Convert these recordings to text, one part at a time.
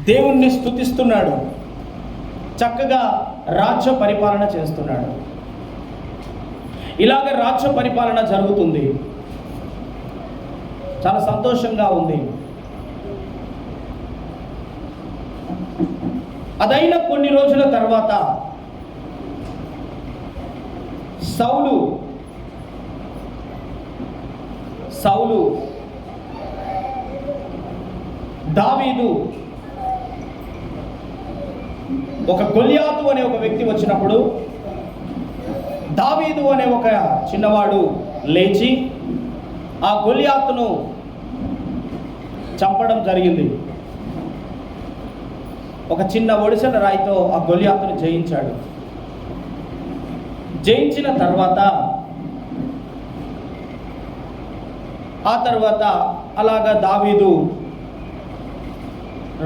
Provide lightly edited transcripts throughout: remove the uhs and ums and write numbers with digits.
దేవుణ్ణి స్తుతిస్తున్నాడు, చక్కగా రాజ్య పరిపాలన చేస్తున్నాడు. ఇలాగ రాజ్య పరిపాలన జరుగుతుంది, చాలా సంతోషంగా ఉంది. అదైన కొన్ని రోజుల తర్వాత సౌలు దావీదు ఒక గొల్యాతు అనే ఒక వ్యక్తి వచ్చినప్పుడు దావీదు అనే ఒక చిన్నవాడు లేచి ఆ గొల్యాతును చంపడం జరిగింది. ఒక చిన్న ఒడిసెల రాయితో ఆ గొల్యాతును జయించాడు. జయించిన తర్వాత అలాగా దావీదు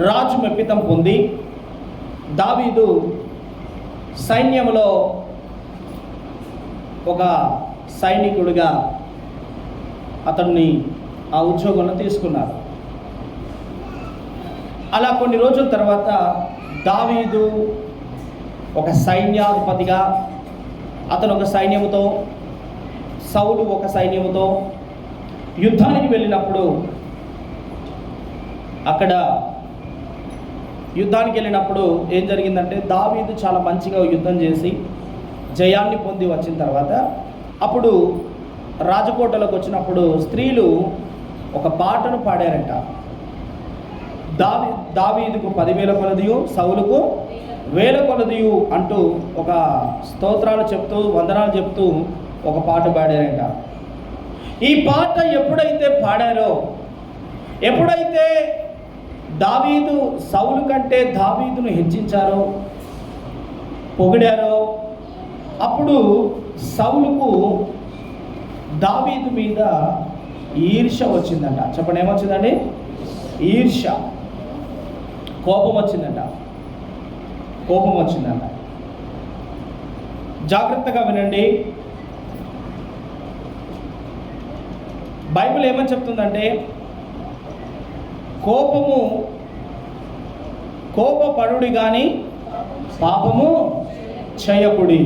రాజు మెప్పితం పొంది దావీదు సైన్యంలో ఒక సైనికుడిగా అతన్ని ఆ ఉద్యోగంలో తీసుకున్నారు. అలా కొన్ని రోజుల తర్వాత దావీదు ఒక సైన్యాధిపతిగా, అతను ఒక సైన్యముతో, సౌలు ఒక సైన్యముతో యుద్ధానికి వెళ్ళినప్పుడు ఏం జరిగిందంటే దావీదు చాలా మంచిగా యుద్ధం చేసి జయాన్ని పొంది వచ్చిన తర్వాత అప్పుడు రాజకోటలోకి వచ్చినప్పుడు స్త్రీలు ఒక పాటను పాడారంట. దావీదుకు 10,000 కొలదియు, సౌలుకు 1,000 కొలదియు అంటూ ఒక స్తోత్రాలు చెప్తూ, వందనాలు చెప్తూ ఒక పాట పాడారంట. ఈ పాట ఎప్పుడైతే పాడారో, ఎప్పుడైతే దావీదు సౌలు కంటే దావీదును హెచ్చించారో, పొగిడారో, అప్పుడు సౌలుకు దావీదు మీద ఈర్ష్య వచ్చిందంట. చెప్పండి, ఏమొచ్చిందండి? ఈర్ష్య, కోపం వచ్చిందంట. జాగ్రత్తగా వినండి. బైబిల్ ఏమని చెప్తుందంటే, కోపపడుడి కానీ పాపము చేయకుడి.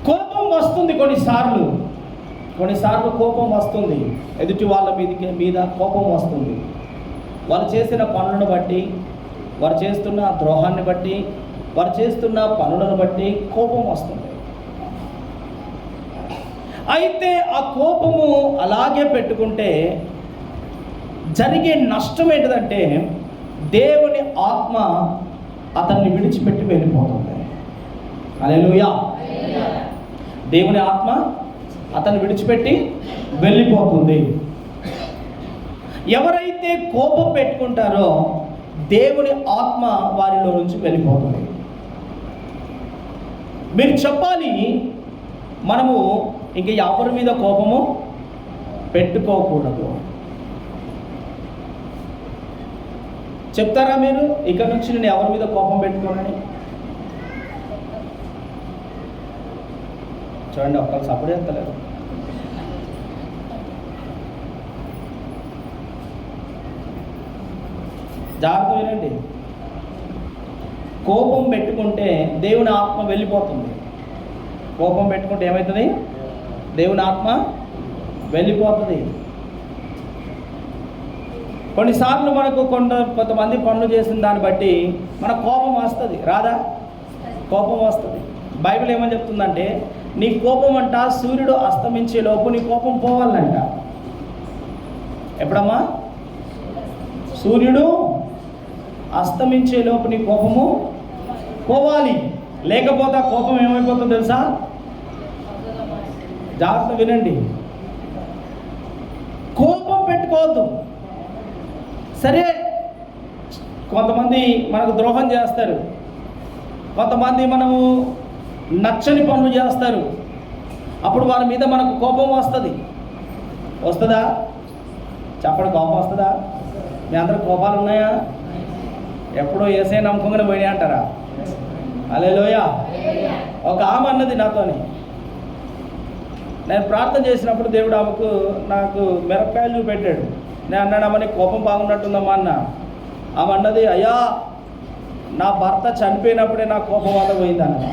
కోపం వస్తుంది కొన్నిసార్లు కోపం వస్తుంది, ఎదుటి వాళ్ళ మీద కోపం వస్తుంది. వారు చేసిన పనులను బట్టి, వారు చేస్తున్న ద్రోహాన్ని బట్టి, వారు చేస్తున్న పనులను బట్టి కోపం వస్తుంది. అయితే ఆ కోపము అలాగే పెట్టుకుంటే జరిగే నష్టం ఏంటిదంటే, దేవుని ఆత్మ అతన్ని విడిచిపెట్టి వెళ్ళిపోతుంది. హల్లెలూయా. దేవుని ఆత్మ అతన్ని విడిచిపెట్టి వెళ్ళిపోతుంది. ఎవరైతే కోపం పెట్టుకుంటారో దేవుని ఆత్మ వారిలో నుంచి వెళ్ళిపోతుంది. మీరు చెప్పాలి, మనము ఇంక ఎవరి మీద కోపము పెట్టుకోకూడదు. చెప్తారా మీరు, ఇక్కడ నుంచి నేను ఎవరి మీద కోపం పెట్టుకోనని? చూడండి, ఒక్కరు సపోర్ట్ చేస్తలేరు. జాగ్రత్త వినండి. కోపం పెట్టుకుంటే దేవుని ఆత్మ వెళ్ళిపోతుంది. కోపం పెట్టుకుంటే ఏమవుతుంది? దేవుని ఆత్మ వెళ్ళిపోతుంది. కొన్నిసార్లు మనకు కొంతమంది పనులు చేసిన దాన్ని బట్టి మన కోపం వస్తుంది, రాదా? కోపం వస్తుంది. బైబిల్ ఏమని చెప్తుందంటే, నీ కోపం అంట సూర్యుడు అస్తమించే లోపు నీ కోపం పోవాలంట. ఎప్పుడమ్మా? సూర్యుడు అస్తమించే లోపు నీ కోపము పోవాలి, లేకపోతే ఆ కోపం ఏమైపోతుందో తెలుసా? జాగ్రత్త వినండి, కోపం పెట్టుకోవద్దు. సరే, కొంతమంది మనకు ద్రోహం చేస్తారు, కొంతమంది మనము నచ్చని పనులు చేస్తారు. అప్పుడు వారి మీద మనకు కోపం వస్తుందా? చెప్పండి, కోపం వస్తుందా? మీ అందరూ కోపాలు ఉన్నాయా? ఎప్పుడో ఏసే నమ్మకంగానే పోయినాయి అంటారా? హల్లెలూయా. ఒక ఆమె అన్నది నాతోని, నేను ప్రార్థన చేసినప్పుడు దేవుడు నాకు మిరపకాయలు చూపెట్టాడు. నేను అన్నాడమ్మా, నీకు కోపం బాగున్నట్టుందమ్మా అన్న. ఆమె అన్నది, అయ్యా నా భర్త చనిపోయినప్పుడే నా కోపం వల్ల పోయిందన్న.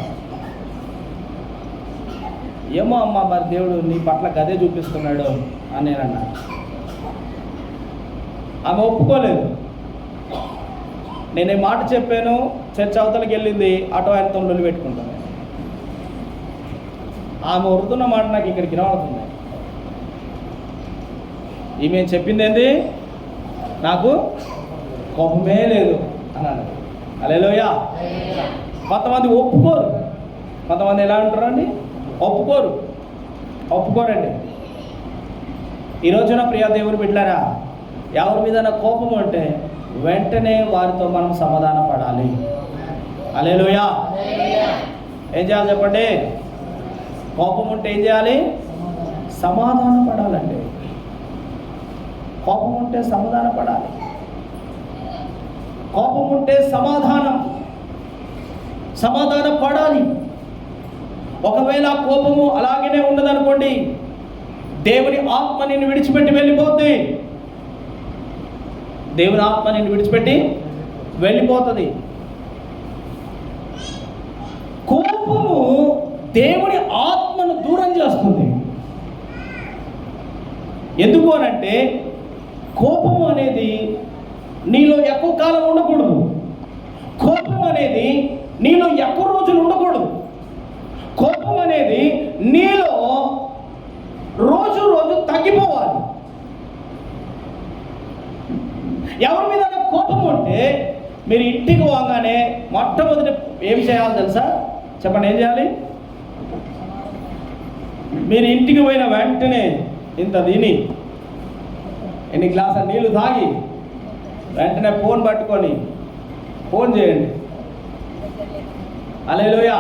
ఏమో అమ్మ, మరి దేవుడు నీ పట్ల గదే చూపిస్తున్నాడు అని నేనన్నా. ఆమె ఒప్పుకోలేదు. నేను ఈ మాట చెప్పాను, చర్చ్ అవతలకి వెళ్ళింది, ఆటో ఆయనతో లొల్లి పెట్టుకుంటాను. ఆమె వరుతున్న మాట నాకు ఇక్కడికి వినబడుతుంది. ఈమె చెప్పింది ఏంది, నాకు కోపమే లేదు అన్నాడు. హల్లెలూయా. కొంతమంది ఒప్పుకోరు. కొంతమంది ఎలా ఉంటారండి, ఒప్పుకోరండి. ఈ రోజున ప్రియ దేవుని బిడ్డలారా, ఎవరి మీద కోపం అంటే వెంటనే వారితో మనం సమాధాన పడాలి. హల్లెలూయా. ఏం చేయాలి చెప్పండి? కోపం ఉంటే ఏం చేయాలి? సమాధాన పడాలండి. కోపం ఉంటే సమాధాన పడాలి. కోపం ఉంటే సమాధాన పడాలి. ఒకవేళ కోపము అలాగనే ఉండదనుకోండి, దేవుని ఆత్మ నిన్ను విడిచిపెట్టి వెళ్ళిపోద్ది. దేవుని ఆత్మ నిన్ను విడిచిపెట్టి వెళ్ళిపోతుంది. కోపము దేవుని ఆత్మను దూరం చేస్తుంది. ఎందుకు అనంటే, కోపము అనేది నీలో ఎక్కువ కాలం ఉండకూడదు. కోపం అనేది నీలో ఎక్కువ రోజులు ఉండకూడదు. కోపం అనేది నీలో రోజు తగ్గిపోవాలి. ఎవరి మీద కోపం ఉంటే మీరు ఇంటికి పోగానే మొట్టమొదటి ఏం చేయాలి తెలుసా? చెప్పండి, ఏం చేయాలి? మీరు ఇంటికి పోయిన వెంటనే ఇంత తిని, ఎన్ని గ్లాసుల నీళ్లు తాగి, వెంటనే ఫోన్ పట్టుకొని ఫోన్ చేయండి. హల్లెలూయా.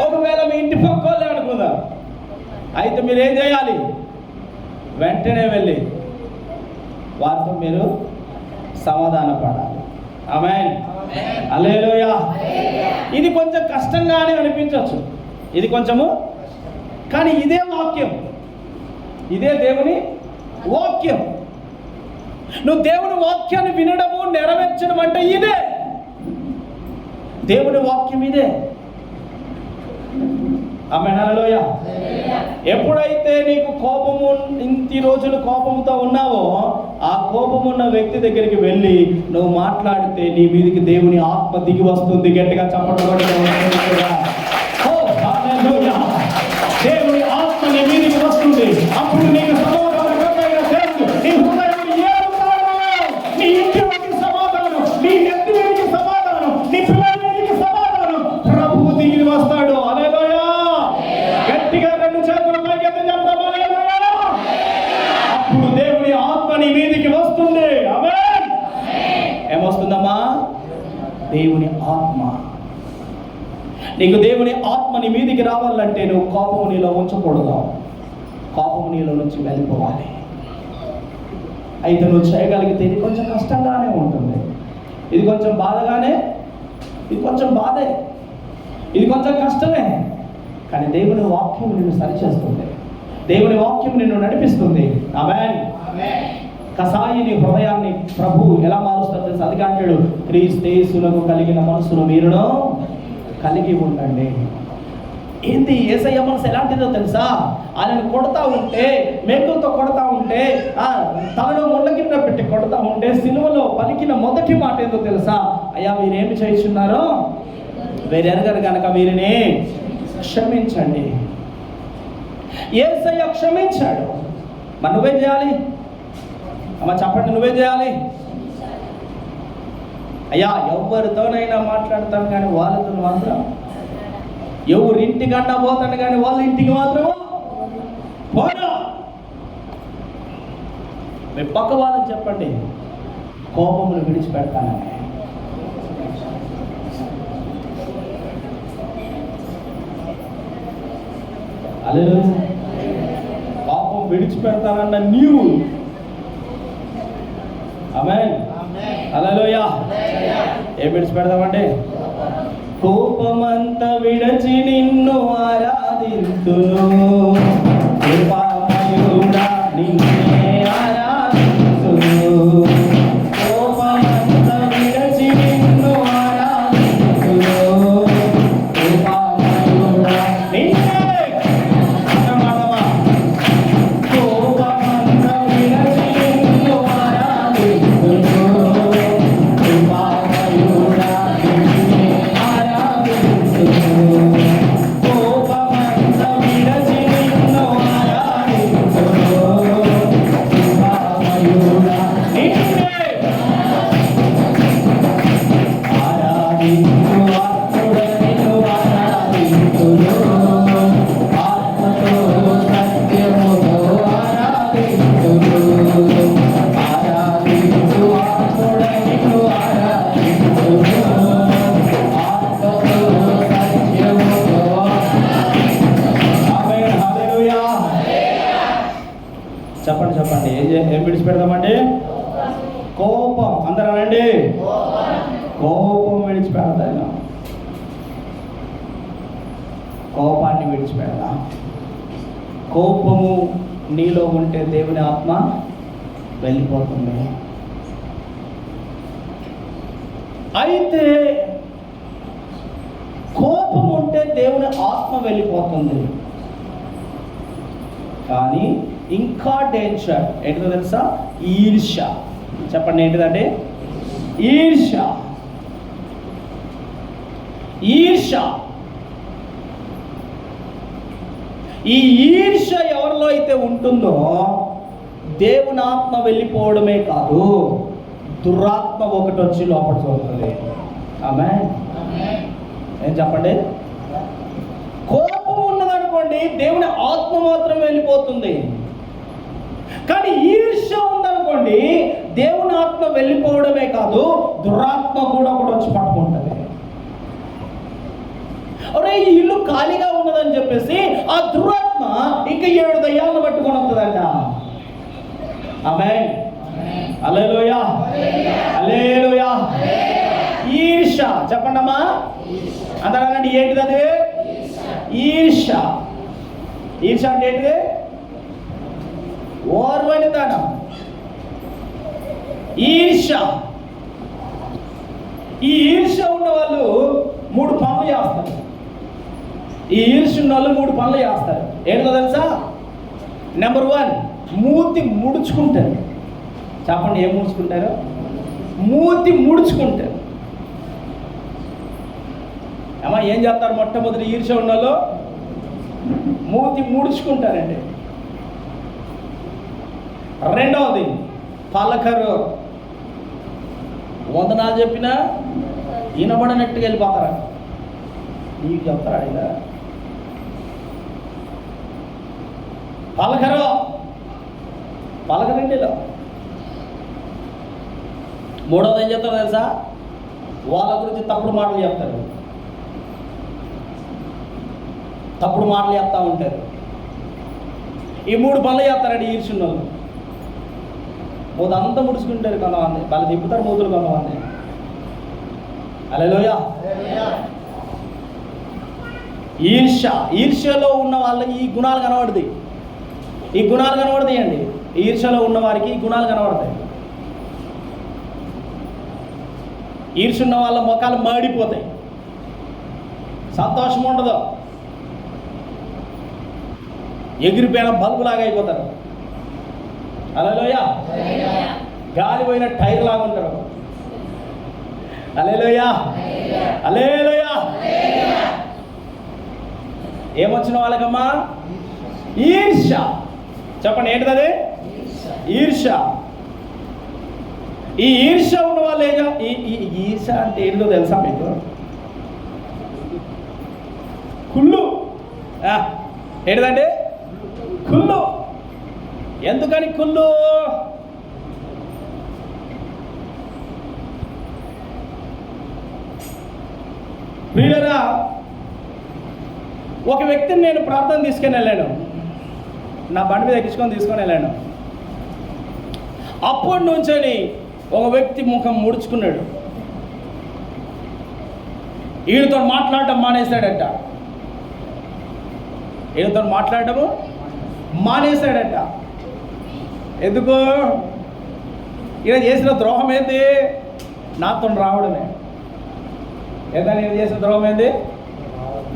ఒకవేళ మీ ఇంటి పక్కోళ్ళే అనుకుందాం, అయితే మీరు ఏం చేయాలి? వెంటనే వెళ్ళి వారితో మీరు సమాధాన పడాలి. ఆమేన్. హల్లెలూయా. ఇది కొంచెం కష్టంగానే అనిపించవచ్చు, ఇది కొంచెము, కానీ ఇదే వాక్యం, ఇదే దేవుని వాక్యం. నువ్వు దేవుని వాక్యాన్ని వినడము, నెరవేర్చడం అంటే ఇదే దేవుని వాక్యం. ఇదే. ఆమేన్. హల్లెలూయా. ఎప్పుడైతే నీకు కోపము, ఇంటి రోజులు కోపంతో ఉన్నావో, ఆ కోపమున్న వ్యక్తి దగ్గరికి వెళ్ళి నువ్వు మాట్లాడితే నీ మీదకి దేవుని ఆత్మ దిగి వస్తుంది. గట్టిగా చప్పట్లు కొట్టి దేవుని ఆత్మ నీ మీదకి వస్తుంది. అప్పుడు నీకు సమాధానం, నీ హృదయం ఏడుతాడు, నీ ఇంటి వారికి సమాధానం, నీ నెత్తి వారికి సమాధానం, నీ పిల్లలకి సమాధానం, ప్రభువు దిగి వస్తాడు. హల్లెలూయా. గట్టిగా రెండు చేతులు పైకెత్తి చెప్తాం, హల్లెలూయా. అప్పుడు దేవుని ఆత్మ నీ మీదకి వస్తుంది. ఆమేన్. ఏమొస్తుందమ్మా? దేవుని ఆత్మ. నీకు దేవుని ఆత్మ నీ మీదికి రావాలంటే నువ్వు కోపము నీలో ఉంచకూడదు. కోపము నీలో నుంచి వెళ్ళిపోవాలి. అయితే నువ్వు చేయగలిగితే ఇది కొంచెం కష్టంగానే ఉంటుంది, ఇది కొంచెం బాధగానే, ఇది కొంచెం బాధే, ఇది కొంచెం కష్టమే. కానీ దేవుని వాక్యం నిన్ను సరిచేస్తుంది. దేవుని వాక్యం నిన్ను నడిపిస్తుంది. ఆమేన్. కసాయిని హృదయాన్ని ప్రభు ఎలా మారుస్తాడు తెలుసు? అది అంటాడు, క్రీస్తునకు కలిగిన మనసును మీరును కలిగి ఉండండి. ఏంది యేసయ్య మనసు ఎలాంటిదో తెలుసా? ఆయనను కొడతా ఉంటే, మేకులతో కొడతా ఉంటే, తలలో ముళ్ళ కింద పెట్టి కొడతా ఉంటే, సిలువలో పలికిన మొదటి మాట ఏందో తెలుసా? అయ్యా మీరేమి చేస్తున్నారో వేరెరగరు కనుక వీరిని క్షమించండి. యేసయ్య క్షమించాడు. మరి నువ్వేం చేయాలి? అమ్మ చెప్పండి, నువ్వేం చేయాలి? అయ్యా ఎవరితోనైనా మాట్లాడతాను కానీ వాళ్ళతో మాత్రం, ఎవరింటికన్నా పోతాను కానీ వాళ్ళ ఇంటికి మాత్రం పోనా. మీ పక్క వాళ్ళని చెప్పండి, కోపమును విడిచిపెడతానని. హల్లెలూయా. కోపం విడిచిపెడతానన్న నీవు. ఆమేన్. హల్లెలూయా. ఏం విడిచిపెడతామంటే, కోపమంతా విడచి నిన్ను ఆరాధింతును, కృపామయుడా నిన్నే ఆరాధింతును. కోపమంతా కోపం, అందరూ అనండి, కోపం విడిచిపెడతాను, కోపాన్ని విడిచిపెడదా. కోపము నీలో ఉంటే దేవుని ఆత్మ వెళ్ళిపోతుంది. అయితే కోపం ఉంటే దేవుని ఆత్మ వెళ్ళిపోతుంది. కానీ ఇంకా డేంజర్ ఏంటో తెలుసా? ఈర్ష్య. చెప్పండి, ఏంటిదంటే? ఈర్ష్య. ఈర్ష్య. ఈ ఈర్ష్య ఎవరిలో అయితే ఉంటుందో దేవుని ఆత్మ వెళ్ళిపోవడమే కాదు, దురాత్మ ఒకటి వచ్చి లోపల చూస్తుంది. ఆమేన్. ఏం చెప్పండి? కోపం ఉన్నదనుకోండి, దేవుని ఆత్మ మాత్రం వెళ్ళిపోతుంది. కానీ ఈర్ష్య ఉందనుకోండి, దేవుని ఆత్మ వెళ్ళిపోవడమే కాదు, దురాత్మ కూడా ఒకటి వచ్చి పట్టుకుంటుంది. అరే, ఈ ఇల్లు ఖాళీగా ఉన్నదని చెప్పేసి ఆ దురాత్మ ఇంకా 7 దయ్యాలను పట్టుకొని వస్తుందంట. ఆమేన్. హల్లెలూయా, హల్లెలూయా. ఈర్ష్య. చెప్పండమ్మా, అందరూ అనండి, ఏంటిది అది? ఈర్ష్య. ఈర్ష్య అంటే ఏంటిది? ఓర్వనితనం. ఈర్ష్య. ఈ ఈర్ష్య ఉన్న వాళ్ళు 3 పనులు చేస్తారు. ఈ ఈర్ష్య ఉన్న వాళ్ళు 3 పనులు చేస్తారు. ఏంటో తెలుసా? నెంబర్ 1, మూతి ముడుచుకుంటారు. చెప్పండి, ఏం ముడుచుకుంటారు? మూతి ముడుచుకుంటారు. అమ్మా, ఏం చేస్తారు? మొట్టమొదటి ఈర్ష్య ఉన్న వాళ్ళు మూతి ముడుచుకుంటారండి. రెండవది, పలకరు. వందనాలు చెప్పినా వినబడినట్టుగా వెళ్ళిపోతారా? నీకు చెప్తారా? ఇలా పలకరు, పలకరండి. ఇలా మూడవది ఏం చెప్తారు తెలుసా? వాళ్ళ గురించి తప్పుడు మాటలు చెప్తారు. తప్పుడు మాటలు చెప్తా ఉంటారు. ఈ 3 పనులు చేస్తారండి ఈర్ష్యున్న వాళ్ళు. మూత అంతా ముడుచుకుంటారు కొంతమంది, వాళ్ళు తిప్పుతారు మూతులు కొంతమంది. హల్లెలూయా. ఈర్ష్య. ఈర్ష్యలో ఉన్న వాళ్ళకి ఈ గుణాలు కనబడతాయి. ఈ గుణాలు కనబడతాయండి. ఈర్ష్యలో ఉన్న వారికి ఈ గుణాలు కనబడతాయి. ఈర్ష్య ఉన్న వాళ్ళ ముఖాలు మాడిపోతాయి, సంతోషం ఉండదు, ఎగిరిపోయిన బల్బులాగా అయిపోతారు. హల్లెలూయా. గాలి పోయిన టైర్ లాగా ఉంటారు. హల్లెలూయా, హల్లెలూయా. ఏమొచ్చిన వాళ్ళకమ్మా? ఈర్ష్య. చెప్పండి, ఏంటిది అది? ఈర్ష్య. ఈ ఈర్ష్య ఉన్న వాళ్ళు ఈర్ష్య అంటే ఏంటో తెలుసా మీకు? కుళ్ళు. ఏంటిదంటే? కుళ్ళు. ఎందుకని కుళ్ళు? ప్రియులారా, ఒక వ్యక్తిని నేను ప్రార్థన తీసుకొని వెళ్ళాను. నా బండి మీద ఎక్కించుకొని తీసుకొని వెళ్ళాను. అప్పటి నుంచి ఒక వ్యక్తి ముఖం ముడుచుకున్నాడు. వీడితో మాట్లాడటం మానేశాడట. వీడితో మాట్లాడటము మానేశాడట. ఎందుకు? ఈయన చేసిన ద్రోహం ఏంది? నాతో రావడమే. ఏదైనా ఈయన చేసిన ద్రోహం ఏంది?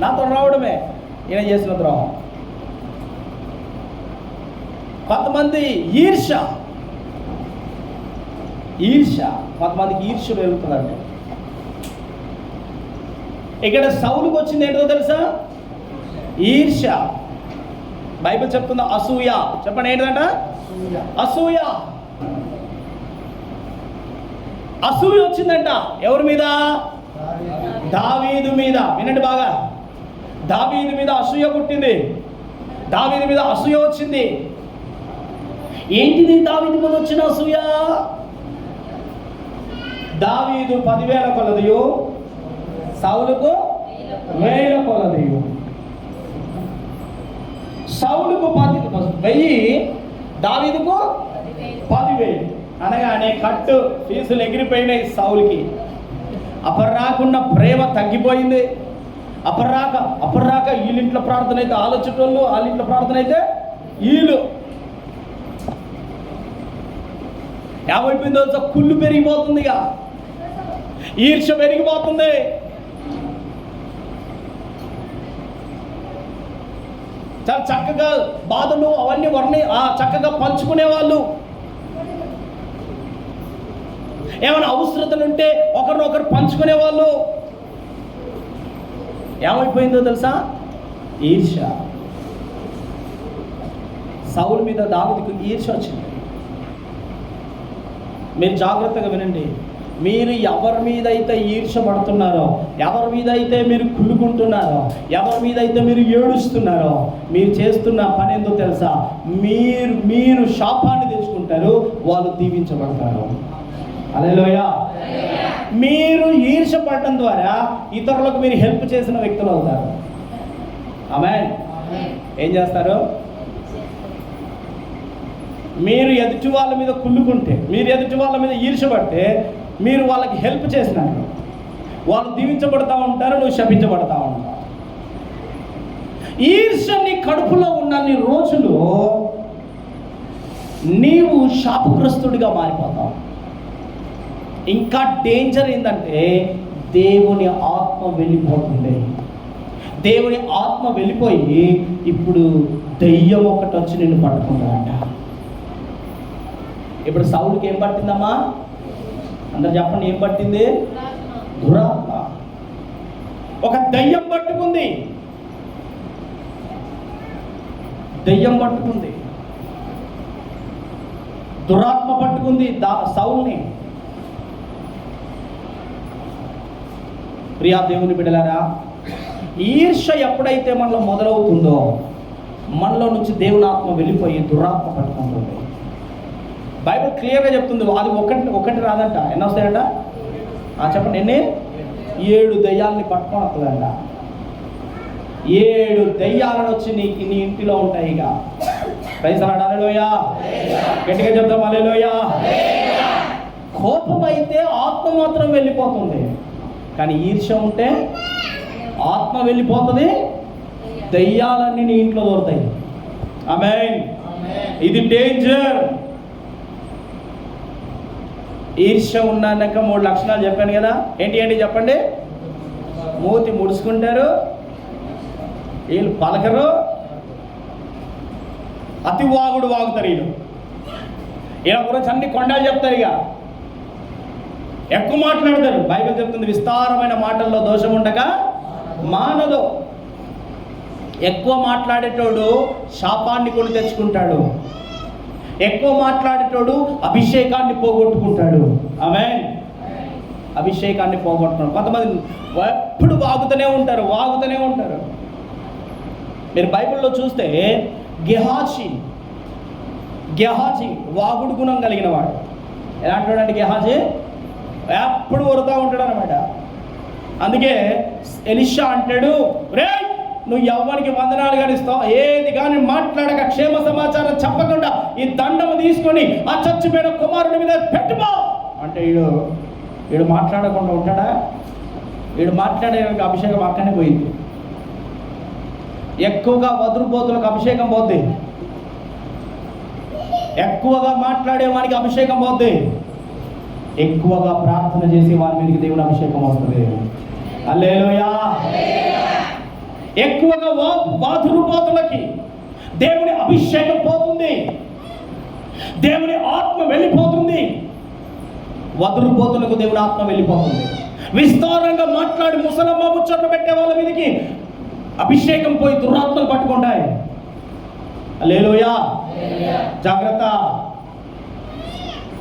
నాతో రావడమే ఈయన చేసిన ద్రోహం. కొంతమంది ఈర్ష్య. కొంతమందికి ఈర్ష్య పెరుగుతుందండి. ఇక్కడ సౌలుకు వచ్చింది ఏంటో తెలుసా? ఈర్ష్య. బైబిల్ చెప్తుంది అసూయ. చెప్పండి, ఏంటంట? అసూయ. అసూయ వచ్చిందంట. ఎవరి మీద? దావీదు మీద. వినండి బాగా, దావీదు మీద అసూయ పుట్టింది. దావీదు మీద అసూయ వచ్చింది. ఏంటిది దావీదు మీద వచ్చిన అసూయ? దావీదు 10,000 కొలదియు, సౌలుకు 1,000 కొలదియు. సౌలుకు 10,000, దావీదుకు 10,000. అనగానే కట్టు ఫీజులు ఎగిరిపోయినాయి సౌలుకి. అప్పటిరాకున్న ప్రేమ తగ్గిపోయింది. అప్పటిరాక వీళ్ళింట్లో ప్రార్థన అయితే ఆలోచనలు, వాళ్ళింట్లో ప్రార్థన అయితే వీళ్ళు. ఏమైపోయిందో కుళ్ళు పెరిగిపోతుంది, ఇక ఈర్ష్య పెరిగిపోతుంది. చాలా చక్కగా బాధలు అవన్నీ చక్కగా పంచుకునే వాళ్ళు. ఏమైనా అవసరతలు ఉంటే ఒకరినొకరు పంచుకునే వాళ్ళు. ఏమైపోయిందో తెలుసా? ఈర్ష్య. సౌలు మీద దావీదుకు ఈర్ష్య వచ్చింది. మీరు జాగ్రత్తగా వినండి. మీరు ఎవరి మీద అయితే ఈర్ష్య పడుతున్నారో, ఎవరి మీద అయితే మీరు కుళ్ళుకుంటున్నారో, ఎవరి మీద అయితే మీరు ఏడుస్తున్నారో, మీరు చేస్తున్న పని ఏందో తెలుసా? మీరు శాపాన్ని తెచ్చుకుంటారు, వాళ్ళు దీవించబడతారు. హల్లెలూయా. మీరు ఈర్ష్య పడటం ద్వారా ఇతరులకు మీరు హెల్ప్ చేసిన వ్యక్తులు అవుతారు. ఆమేన్. ఏం చేస్తారు? మీరు ఎదుటి వాళ్ళ మీద కుళ్ళుకుంటే, మీరు ఎదుటి వాళ్ళ మీద ఈర్ష్య పడితే, మీరు వాళ్ళకి హెల్ప్ చేసినారు, వాళ్ళు దీవించబడతా ఉంటారు, నువ్వు శపించబడతా ఉంటావు. ఈర్ష్య నీ కడుపులో ఉన్నన్ని రోజులు నీవు శాపగ్రస్తుడిగా మారిపోతావు. ఇంకా డేంజర్ ఏంటంటే దేవుని ఆత్మ వెళ్ళిపోతుంది. దేవుని ఆత్మ వెళ్ళిపోయి ఇప్పుడు దెయ్యం ఒకటి వచ్చి నిన్ను పట్టుకుంటాడంట. ఇప్పుడు సౌలుకి ఏం పట్టిందమ్మా? అందరు చెప్పండి, ఏం పట్టింది? దురాత్మ. ఒక దెయ్యం పట్టుకుంది. దెయ్యం పట్టుకుంది, దురాత్మ పట్టుకుంది సౌలుని. ప్రియా దేవుని బిడ్డలారా, ఈర్ష్య ఎప్పుడైతే మనలో మొదలవుతుందో మనలో నుంచి దేవుని ఆత్మ వెళ్ళిపోయి దురాత్మ పట్టుకుంటుంది. బైబిల్ క్లియర్గా చెప్తుంది. అది ఒకటి రాదంట. ఎన్ని వస్తాయంట? చెప్పండి, ఎన్ని? 7 దెయ్యాలని పట్టుకొని వస్తుందంట. 7 దెయ్యాలను వచ్చి నీ ఇంటిలో ఉంటాయి. ఇక ప్రైజ్ ది లార్డ్. హల్లెలూయా. గట్టిగా చెప్తాం హల్లెలూయా. కోపం అయితే ఆత్మ మాత్రం వెళ్ళిపోతుంది, కానీ ఈర్ష్య ఉంటే ఆత్మ వెళ్ళిపోతుంది, దెయ్యాలన్నీ నీ ఇంట్లో దొరుకుతాయి. ఆమేన్. ఇది డేంజర్. ఈర్ష్య ఉన్నాక 3 లక్షణాలు చెప్పాను కదా. ఏంటి చెప్పండి? మూతి ముడుచుకుంటారు, వీళ్ళు పలకరు, అతి వాగుడు వాగుతారు. వీళ్ళ గురించి అన్ని కొండలు చెప్తారు, ఇక ఎక్కువ మాట్లాడతారు. బైబిల్ చెప్తుంది, విస్తారమైన మాటల్లో దోషం ఉండగా మానదు. ఎక్కువ మాట్లాడేటోడు శాపాన్ని కొని తెచ్చుకుంటాడు. ఎక్కువ మాట్లాడేటోడు అభిషేకాన్ని పోగొట్టుకుంటాడు. ఆమేన్. అభిషేకాన్ని పోగొట్టుకుంటాడు. కొంతమంది ఎప్పుడు వాగుతూనే ఉంటారు. మీరు బైబిల్లో చూస్తే గెహాజీ వాగుడు గుణం కలిగిన వాడు. ఎలాంటి వాడు అంటే గెహాజీ ఎప్పుడు వరుతూ ఉంటాడు అనమాట. అందుకే ఎలీషా అంటాడు, రే నువ్వు ఎవ్వరికి వందనాలు కానిస్తావు, ఏది కానీ మాట్లాడక క్షేమ సమాచారం చెప్పకుండా ఈ దండము తీసుకొని ఆ చచ్చిపోయిన కుమారుడి మీద పెట్టుకో అంటే వీడు మాట్లాడకుండా ఉంటాడా? వీడు మాట్లాడే అభిషేకం అక్కడనే పోయింది. ఎక్కువగా వదురుపోతులకు అభిషేకం పోద్ది, ఎక్కువగా మాట్లాడే వానికి అభిషేకం పోద్ది, ఎక్కువగా ప్రార్థన చేసి వారి మీదకి దేవుని అభిషేకం వస్తుంది. హల్లెలూయా. ఎక్కువగా వాదురుపోతులకి దేవుని అభిషేకం పోతుంది, దేవుని ఆత్మ వెళ్ళిపోతుంది. వదురుపోతులకు దేవుని ఆత్మ వెళ్ళిపోతుంది. విస్తారంగా మాట్లాడి ముసలమ్మ ముచ్చట్లు పెట్టే వాళ్ళ మీదకి అభిషేకం పోయి దురాత్మలు పట్టుకుంటాయి. హల్లెలూయా. జాగ్రత్త.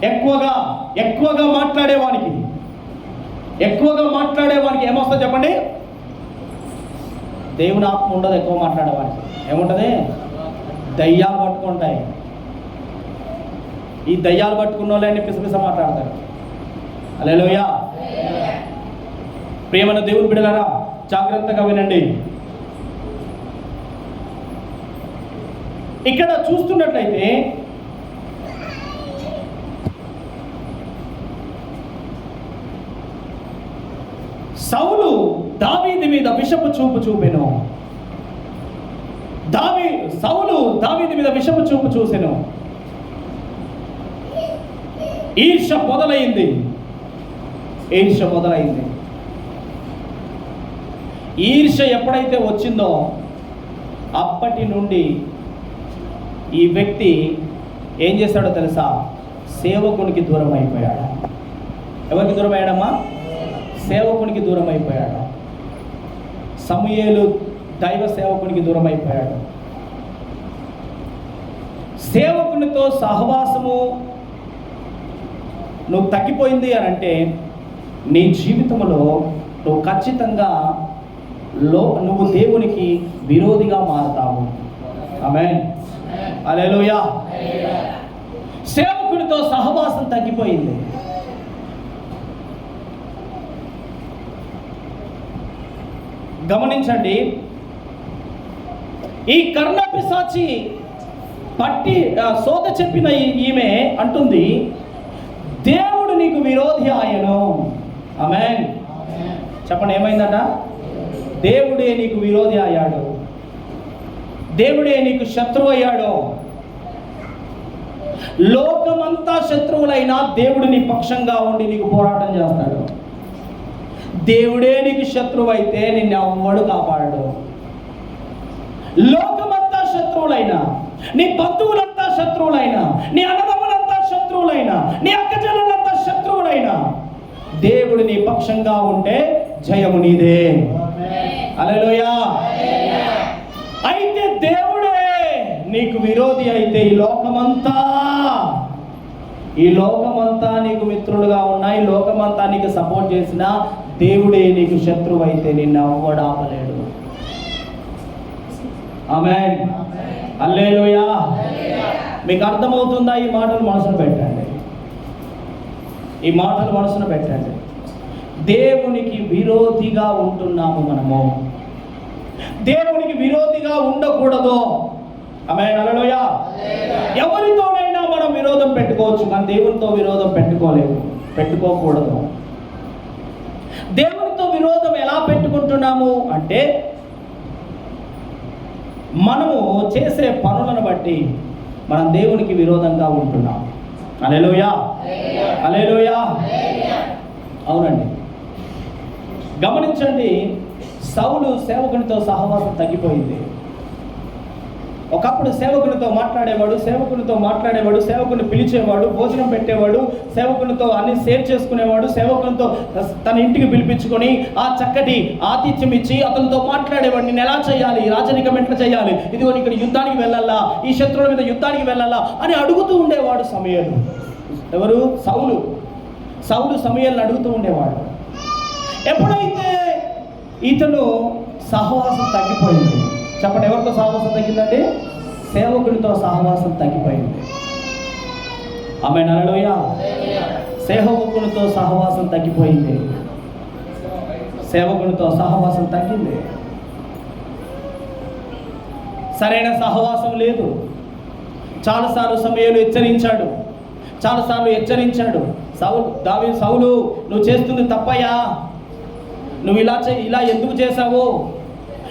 ఎక్కువగా మాట్లాడేవానికి ఏమొస్తుంది చెప్పండి? దేవుని ఆత్మ ఉండదు. ఎక్కువ మాట్లాడేవానికి ఏముంటుంది? దయ్యాలు పట్టుకుంటాయి. ఈ దయ్యాలు పట్టుకున్న వాళ్ళని పిసపిస మాట్లాడతారు. హల్లెలూయా. ప్రియమైన దేవుని బిడ్డలారా, జాగ్రత్తగా వినండి. ఇక్కడ చూస్తున్నట్లయితే సౌలు దావీదు మీద విషపు చూపు చూపెను. సౌలు దావీదు మీద విషపు చూపు చూసెను. ఈర్ష్య మొదలైంది. ఈర్ష్య ఎప్పుడైతే వచ్చిందో అప్పటి నుండి ఈ వ్యక్తి ఏం చేశాడో తెలుసా? సేవకునికి దూరం అయిపోయాడు. ఎవరికి దూరం అయ్యాడమ్మా? సేవకునికి దూరం అయిపోయాడు. సమూయేలు దైవ సేవకునికి దూరం అయిపోయాడు. సేవకునితో సహవాసము నువ్వు తగ్గిపోయింది అని అంటే నీ జీవితంలో నువ్వు ఖచ్చితంగా నువ్వు దేవునికి విరోధిగా మారుతావు. ఆమేన్, హల్లెలూయా. సేవకునితో సహవాసం తగ్గిపోయింది. గమనించండి, ఈ కర్ణపిశాచి పట్టి సోద చెప్పిన ఈమె అంటుంది, దేవుడు నీకు విరోధి ఆయను. ఆమేన్. చెప్పండి, ఏమైందట? దేవుడే నీకు విరోధి అయ్యాడు. దేవుడే నీకు శత్రువు అయ్యాడు. లోకమంతా శత్రువులైనా దేవుడు నీ పక్షంగా ఉండి నీకు పోరాటం చేస్తాడు. దేవుడే నీకు శత్రువు అయితే నిన్ను ఎవ్వడు కాపాడడు. లోకమంతా శత్రువులైనా, నీ బంధువులంతా శత్రువులైనా, నీ అన్నదమ్ములంతా శత్రువులైనా, నీ అక్కచెల్లెలంతా శత్రువులైనా, దేవుడు నీ పక్షంగా ఉంటే జయము నీదే. హల్లెలూయా. అయితే దేవుడే నీకు విరోధి అయితే ఈ లోకమంతా నీకు మిత్రులుగా ఉన్నా, ఈ లోకమంతా నీకు సపోర్ట్ చేసినా దేవుడే నీకు శత్రువు అయితే నిన్ను ఎవ్వడు ఆపలేడు. ఆమేన్, హల్లెలూయా. మీకు అర్థమవుతుందా? ఈ మాటలు మనసును పెట్టండి. దేవునికి విరోధిగా ఉంటున్నాము మనము. దేవునికి విరోధిగా ఉండకూడదు. ఆమేన్, హల్లెలూయా. ఎవరితోనైనా మనం విరోధం పెట్టుకోవచ్చు, కానీ దేవునితో విరోధం పెట్టుకోకూడదు. దేవునితో విరోధం ఎలా పెట్టుకుంటున్నాము అంటే మనము చేసే పనులను బట్టి మనం దేవునికి విరోధంగా ఉంటున్నాం. హల్లెలూయా, హల్లెలూయా. అవునండి. గమనించండి, సౌలు సేవకునితో సహవాసం తగ్గిపోయింది. ఒకప్పుడు సేవకునితో మాట్లాడేవాడు, సేవకుని పిలిచేవాడు, భోజనం పెట్టేవాడు, సేవకునితో అన్ని షేర్ చేసుకునేవాడు, సేవకునితో తన ఇంటికి పిలిపించుకొని ఆ చక్కటి ఆతిథ్యం ఇచ్చి అతనితో మాట్లాడేవాడు. నేను ఎలా చేయాలి, రాజరికం ఎట్లా చేయాలి, ఇదిగో ఇక్కడ యుద్ధానికి వెళ్ళాలా, ఈ శత్రువుల మీద యుద్ధానికి వెళ్ళాలా అని అడుగుతూ ఉండేవాడు సమూయేలు. ఎవరు? సౌలు సమూయేలుని అడుగుతూ ఉండేవాడు. ఎప్పుడైతే ఇతను సహవాసం తగ్గిపోయింది, చెప్పండి, ఎవరితో సహవాసం తగ్గిందండి? సేవకుడితో సహవాసం తగ్గిపోయింది. ఆమేన్, హల్లెలూయా. సేవకునితో సహవాసం తగ్గిపోయింది. సేవకునితో సహవాసం తగ్గింది. సరైన సహవాసం లేదు. చాలాసార్లు సమూయేలు హెచ్చరించాడు. సౌలు నువ్వు చేస్తుంది తప్పయ్యా, నువ్వు ఇలా ఎందుకు చేశావు,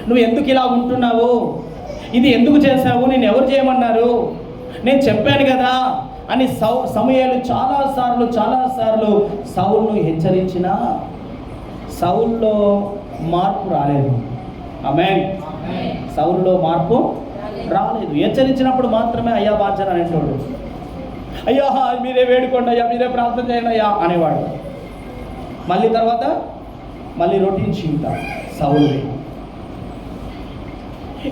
నువ్వు ఎందుకు ఇలా ఉంటున్నావు, ఇది ఎందుకు చేశావు, నేను ఎవరు చేయమన్నారు, నేను చెప్పాను కదా అని సమూయేలు చాలాసార్లు సౌలును హెచ్చరించినా సౌలులో మార్పు రాలేదు. ఆమేన్. సౌలులో మార్పు రాలేదు. హెచ్చరించినప్పుడు మాత్రమే అయ్యా బాధ్యత అనేటోడు. అయ్యా మీరే వేడుకోండి అయ్యా, మీరే ప్రార్థన చేయండి అయ్యా అనేవాడు. మళ్ళీ తర్వాత రొటీన్ జీవిత సౌలు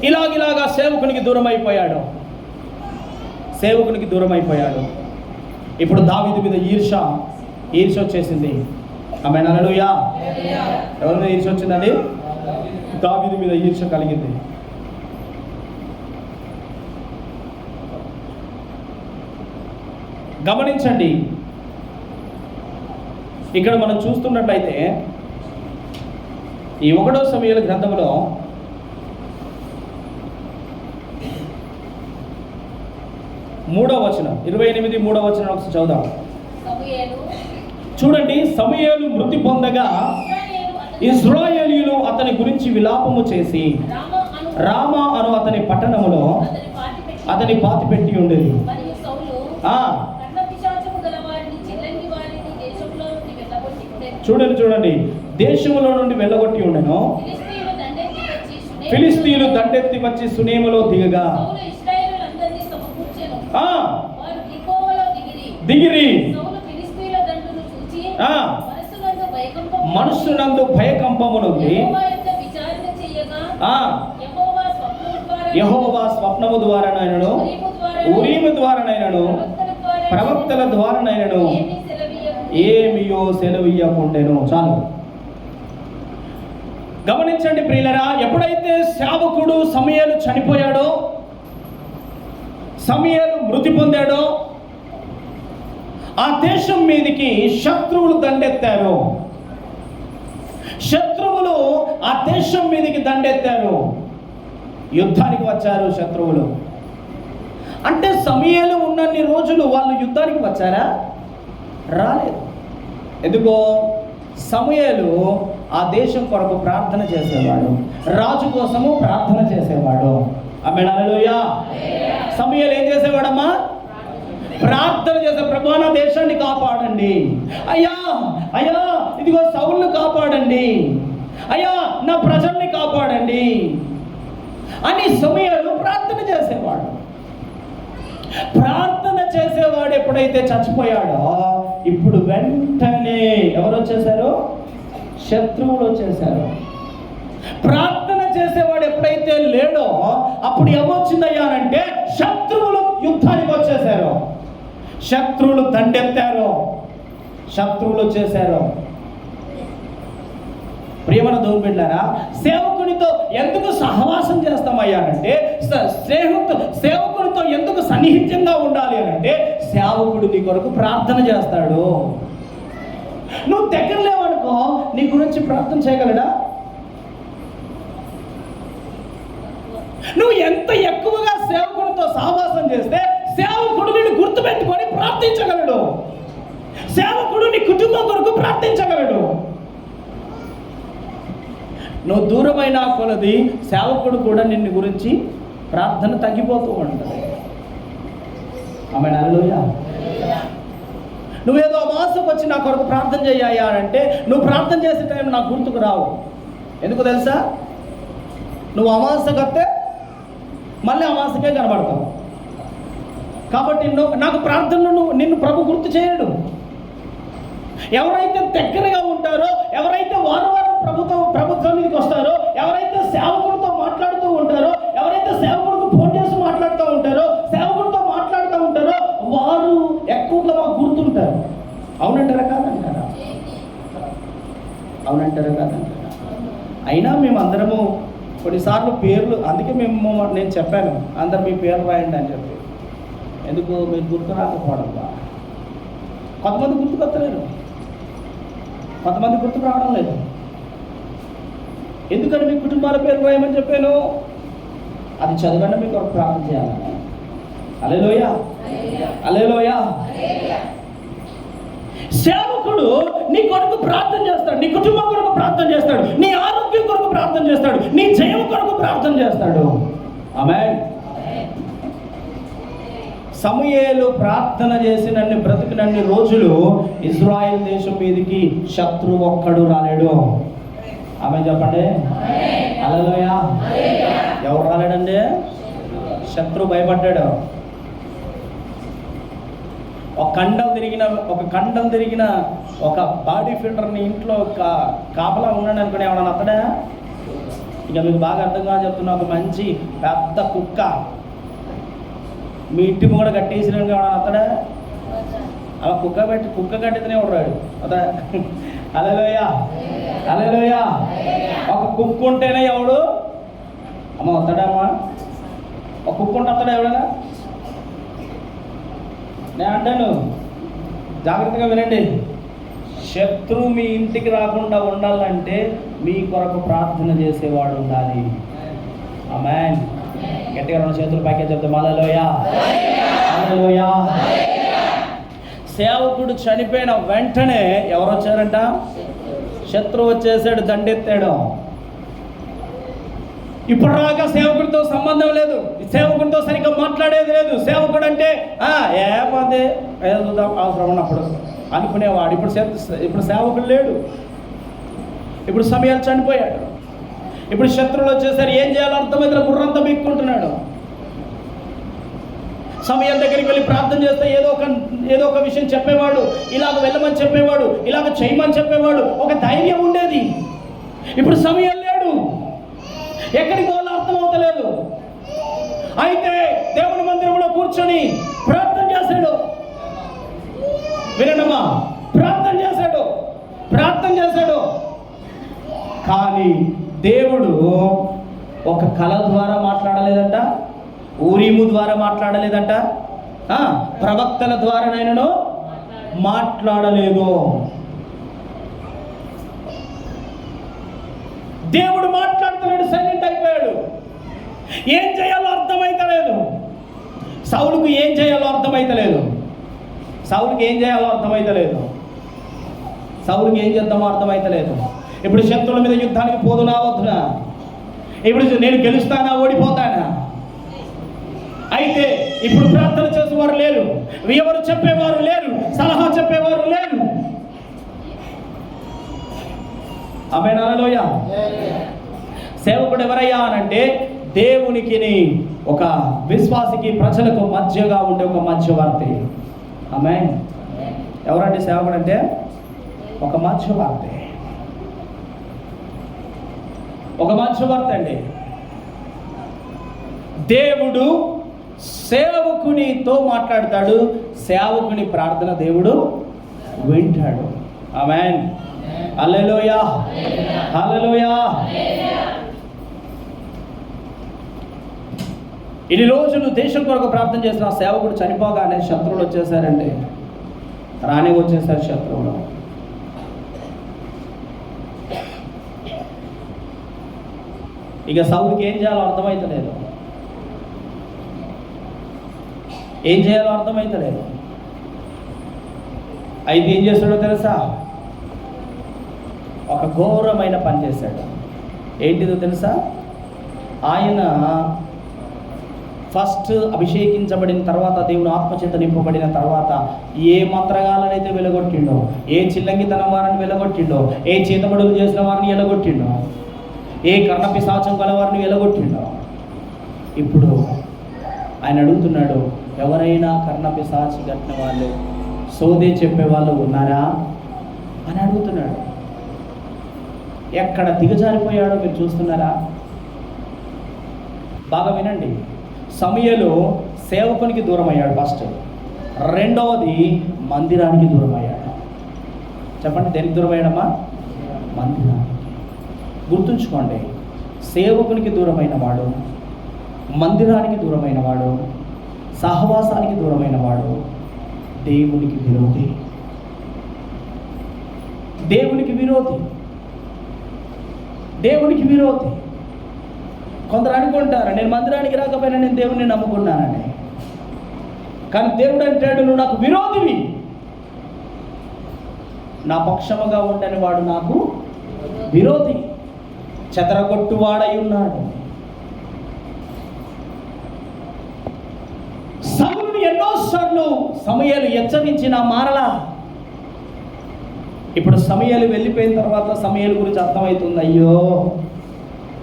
ఇలాగా సేవకునికి దూరం అయిపోయాడు. ఇప్పుడు దావీదు మీద ఈర్ష వచ్చేసింది. ఆమేన్, హల్లెలూయా. ఎవరి మీద ఈర్ష వచ్చిందండి? దావీదు మీద ఈర్ష కలిగింది. గమనించండి, ఇక్కడ మనం చూస్తున్నట్లయితే ఈ 1వ సమూయేలు గ్రంథంలో 3వ వచనం 28 3వ వచనం ఒకసారి చదువుదాం. చూడండి, సమూయేలు మృతి పొందగా ఇశ్రాయేలీయులు అతని గురించి విలాపము చేసి రామా అను అతని పట్టణములో అతని పాతిపెట్టి ఉండేది. చూడండి, దేశంలో నుండి వెళ్ళగొట్టి ఉండెను. ఫిలిస్తీయులు దండెత్తి వచ్చి సునేములో దిగగా దిగిరి మనస్సునందు భయకంపమునుంది. యెహోవా స్వప్నము ద్వారానైనను ఉరీము ద్వారానైనను ప్రవక్తల ద్వారానైనను ఏమియో సెలవియ్యకుండెను. చాలు గమనించండి ప్రియులరా, ఎప్పుడైతే సేవకుడు సమూయేలు చనిపోయాడో, సమూయేలు మృతి పొందాడో, ఆ దేశం మీదకి శత్రువులు దండెత్తారు. శత్రువులు ఆ దేశం మీదకి దండెత్తారు, యుద్ధానికి వచ్చారు శత్రువులు. అంటే సమూయేలు ఉన్నన్ని రోజులు వాళ్ళు యుద్ధానికి వచ్చారా? రాలేదు. ఎందుకో? సమూయేలు ఆ దేశం కొరకు ప్రార్థన చేసేవాడు, రాజు కోసము ప్రార్థన చేసేవాడు. ఆమేన్, హల్లెలూయా. సమూయేలు ఏం చేసేవాడమ్మా? ప్రార్థన చేసే, ప్రభువా నా దేశాన్ని కాపాడండి, అయ్యా అయ్యా ఇదిగో సౌలును కాపాడండి, అయ్యా నా ప్రజల్ని కాపాడండి అని సమూయేలు ప్రార్థన చేసేవాడు. ప్రార్థన చేసేవాడు ఎప్పుడైతే చచ్చిపోయాడో, ఇప్పుడు వెంటనే ఎవరు వచ్చేసారు? శత్రువులు వచ్చేసారు. ప్రార్థన చేసేవాడు ఎప్పుడైతే లేడో, అప్పుడు ఏమొచ్చిందయ్యా అంటే శత్రువులు యుద్ధానికి వచ్చేసారు, శత్రువులు దండెత్తారు, శత్రువులు వచ్చేసారు. ప్రియమైన దేవుని బిడ్డలారా, సేవకునితో ఎందుకు సహవాసం చేస్తామయ్యానంటే, సేవకునితో ఎందుకు సన్నిహితంగా ఉండాలి అని అంటే, సేవకుడు నీ కొరకు ప్రార్థన చేస్తాడు. నువ్వు దగ్గర లేవనుకో, నీ గురించి ప్రార్థన చేయగలడా? నువ్వు ఎంత ఎక్కువగా సేవకుడితో సహవాసం చేస్తే సేవకుడు నిన్ను గుర్తుపెట్టుకొని ప్రార్థించగలడు, సేవకుడు నీ కుటుంబం కొరకు ప్రార్థించగలడు. నువ్వు దూరమైన కొలది సేవకుడు కూడా నిన్ను గురించి ప్రార్థన తగ్గిపోతూ ఉంటుంది. ఆమేన్, హల్లెలూయా. నువ్వేదో అమావాస్యకు వచ్చి నా కొరకు ప్రార్థన చేయ్యా అంటే, నువ్వు ప్రార్థన చేసే టైం నాకు గుర్తుకు రావు. ఎందుకు తెలుసా? నువ్వు అమావాస్యకు వస్తే మళ్ళీ అమావాస్యకే కనబడతావు. కాబట్టి నాకు ప్రార్థనను నిన్ను ప్రభు గుర్తు చేయడు. ఎవరైతే దగ్గరగా ఉంటారో, ఎవరైతే వారం ప్రభుత్వం మీదకి వస్తారో, ఎవరైతే సేవకుడితో మాట్లాడుతూ ఉంటారో, ఎవరైతే సేవకుడితో ఫోన్ చేసి మాట్లాడుతూ ఉంటారో, సేవకుడితో మాట్లాడుతూ ఉంటారో, వారు ఎక్కువగా మాకు గుర్తుంటారు. అవునంటారా కాదంటారా? అవునంటారా కాదంటారా? అయినా మేము అందరము కొన్నిసార్లు పేర్లు, అందుకే నేను చెప్పాను అందరు మీ పేర్లు రాయండి అని చెప్పి. ఎందుకు? మీరు గుర్తు రాకపోవడం. కొంతమంది గుర్తుకొత్తలేరు, కొంతమంది గుర్తుకు రావడం లేదు. ఎందుకని మీ కుటుంబాల పేరు రాయమని చెప్పాను? అది చదవండి, మీకు ఒక ప్రార్థన చేయాలని. హల్లెలూయా, హల్లెలూయా. సేవకుడు నీ కొరకు ప్రార్థన చేస్తాడు, నీ కుటుంబం కొరకు ప్రార్థన చేస్తాడు, నీ ఆరోగ్యం కొరకు ప్రార్థన చేస్తాడు, నీ జయం కొరకు ప్రార్థన చేస్తాడు. ఆమేన్. సమూయేలు ప్రార్థన చేసినన్ని బ్రతికినన్ని రోజులు ఇజ్రాయెల్ దేశం మీదకి శత్రువు ఒక్కడు రాలేడు. ఆమేన్ చెప్పండి. హల్లెలూయా. ఎవరు రాలేడండి? శత్రువు భయపడ్డాడు. ఒక కండం తిరిగిన ఒక బాడీ ఫిల్టర్ని ఇంట్లో కాపలా ఉన్నాడు అనుకుని ఎవడన్నా అతడా? ఇక మీకు బాగా అర్థంగా చెప్తున్నా, ఒక మంచి పెద్ద కుక్క మీ ఇంటి కూడా కట్టేసినాక ఎవడన్నా అతడా? అలా కుక్క కట్టితేనే ఉన్నాడు అదా. హల్లెలూయా, హల్లెలూయా. ఒక కుక్క ఉంటేనే ఎవడు అమ్మ వస్తాడమ్మా? ఒక కుక్క ఉంటే వస్తాడా ఎవడన్నా? నేను అంటాను, జాగ్రత్తగా వినండి. శత్రువు మీ ఇంటికి రాకుండా ఉండాలంటే మీ కొరకు ప్రార్థన చేసేవాడు ఉండాలి. ఆమేన్. గట్టిగా రెండు చేతులు పైకి చెప్తాం. హల్లెలూయా, హల్లెలూయా. సేవకుడు చనిపోయిన వెంటనే ఎవరు వచ్చారంట? శత్రువు వచ్చేసాడు, దండెత్తాడు. ఇప్పుడు రాక సేవకుడితో సంబంధం లేదు, సేవకుడితో సరిగ్గా మాట్లాడేది లేదు. సేవకుడు అంటే ఏమదే ఏదో అవసరం ఉన్నప్పుడు అనుకునేవాడు. ఇప్పుడు సేవకుడు లేడు. ఇప్పుడు సమయాలు చనిపోయాడు. ఇప్పుడు శత్రువులు వచ్చేసరి ఏం చేయాలో అర్థమైతే బుర్రంతా బిక్కుంటున్నాడు. సమయం దగ్గరికి వెళ్ళి ప్రార్థన చేస్తే ఏదో ఒక విషయం చెప్పేవాడు, ఇలాగ వెళ్ళమని చెప్పేవాడు, ఇలాగ చేయమని చెప్పేవాడు, ఒక ధైర్యం ఉండేది. ఇప్పుడు సమయం లేడు, ఎక్కడికి పోవాలో అర్థం అవుతలేదు. అయితే దేవుని మందిరంలో కూర్చొని ప్రార్థన చేశాడు. వినడమా? ప్రార్థన చేశాడు. కానీ దేవుడు ఒక కళ ద్వారా మాట్లాడలేదంట, ఊరీము ద్వారా మాట్లాడలేదంట, ప్రవక్తల ద్వారా నేను మాట్లాడలేదు. దేవుడు మాట్లాడుతున్నాడు, సైలెంట్ అయిపోయాడు. ఏం చేయాలో అర్థమైతలేదు. సౌలుకు ఏం చేయాలో అర్థమైతలేదు. సౌలుకి ఏం చేద్దామో అర్థమైతలేదు. ఇప్పుడు శత్రువుల మీద యుద్ధానికి పోదునా వద్దునా? ఇప్పుడు నేను గెలుస్తానా ఓడిపోతానా? అయితే ఇప్పుడు ప్రార్థన చేసేవారు లేరు, ఎవరు చెప్పేవారు లేరు, సలహా చెప్పేవారు లేరు. ఆమేన్, హల్లెలూయా. సేవకుడు ఎవరయ్యా అనంటే దేవునికి ఒక విశ్వాసికి ప్రజలకు మధ్యగా ఉండే ఒక మధ్యవర్తి. ఆమేన్. ఎవరంటే సేవకుడు అంటే ఒక మధ్యవర్తి అండి. దేవుడు సేవకునితో మాట్లాడతాడు, సేవకుని ప్రార్థన దేవుడు వింటాడు. ఆమేన్, హల్లెలూయా. ఇన్ని రోజులు దేశం కొరకు ప్రార్థన చేసిన సేవకుడు చనిపోగానే శత్రువులు వచ్చేసారండి, రానే వచ్చేసారు శత్రువులు. ఇక సౌలుకి ఏం చేయాలో అర్థమైతలేదు. అయితే ఏం చేస్తాడో తెలుసా? ఒక ఘోరమైన పని చేశాడు. ఏంటిదో తెలుసా? ఆయన ఫస్ట్ అభిషేకించబడిన తర్వాత, దేవుని ఆత్మచేత నింపబడిన తర్వాత ఏ మంత్రగాలనైతే వెలగొట్టిండో, ఏ చిల్లంగితనం వారిని వెలగొట్టిండో, ఏ చేతబడులు చేసిన వారిని వెలగొట్టిండో, ఏ కర్ణపిశాచం గల వారిని వెలగొట్టిండో, ఇప్పుడు ఆయన అడుగుతున్నాడు, ఎవరైనా కర్ణపిశాచి కట్టిన వాళ్ళు, సోదే చెప్పేవాళ్ళు ఉన్నారా అని అడుగుతున్నాడు. ఎక్కడ దిగజారిపోయాడో మీరు చూస్తున్నారా? బాగా వినండి. సమూయేలు సేవకునికి దూరం అయ్యాడు ఫస్ట్. రెండవది మందిరానికి దూరం అయ్యాడు. చెప్పండి, దేనికి దూరం అయ్యాడమ్మా? మందిరానికి. గుర్తుంచుకోండి, సేవకునికి దూరమైన వాడు, మందిరానికి దూరమైన వాడు, సహవాసానికి దూరమైన వాడు దేవునికి విరోధి. కొందరు అనుకుంటారు, నేను మందిరానికి రాకపోయినా నేను దేవుడిని నమ్ముకున్నానని. కానీ దేవుడు అంటాడు, నువ్వు నాకు విరోధివి, నా పక్షముగా ఉండని వాడు నాకు విరోధి, చెదరగొట్టువాడై ఉన్నాడు. సౌలుని ఎన్నోసార్లు సమూయేలు హెచ్చరించిన మారలా. ఇప్పుడు సమూయేలు వెళ్ళిపోయిన తర్వాత సమూయేలు గురించి అర్థమవుతుంది, అయ్యో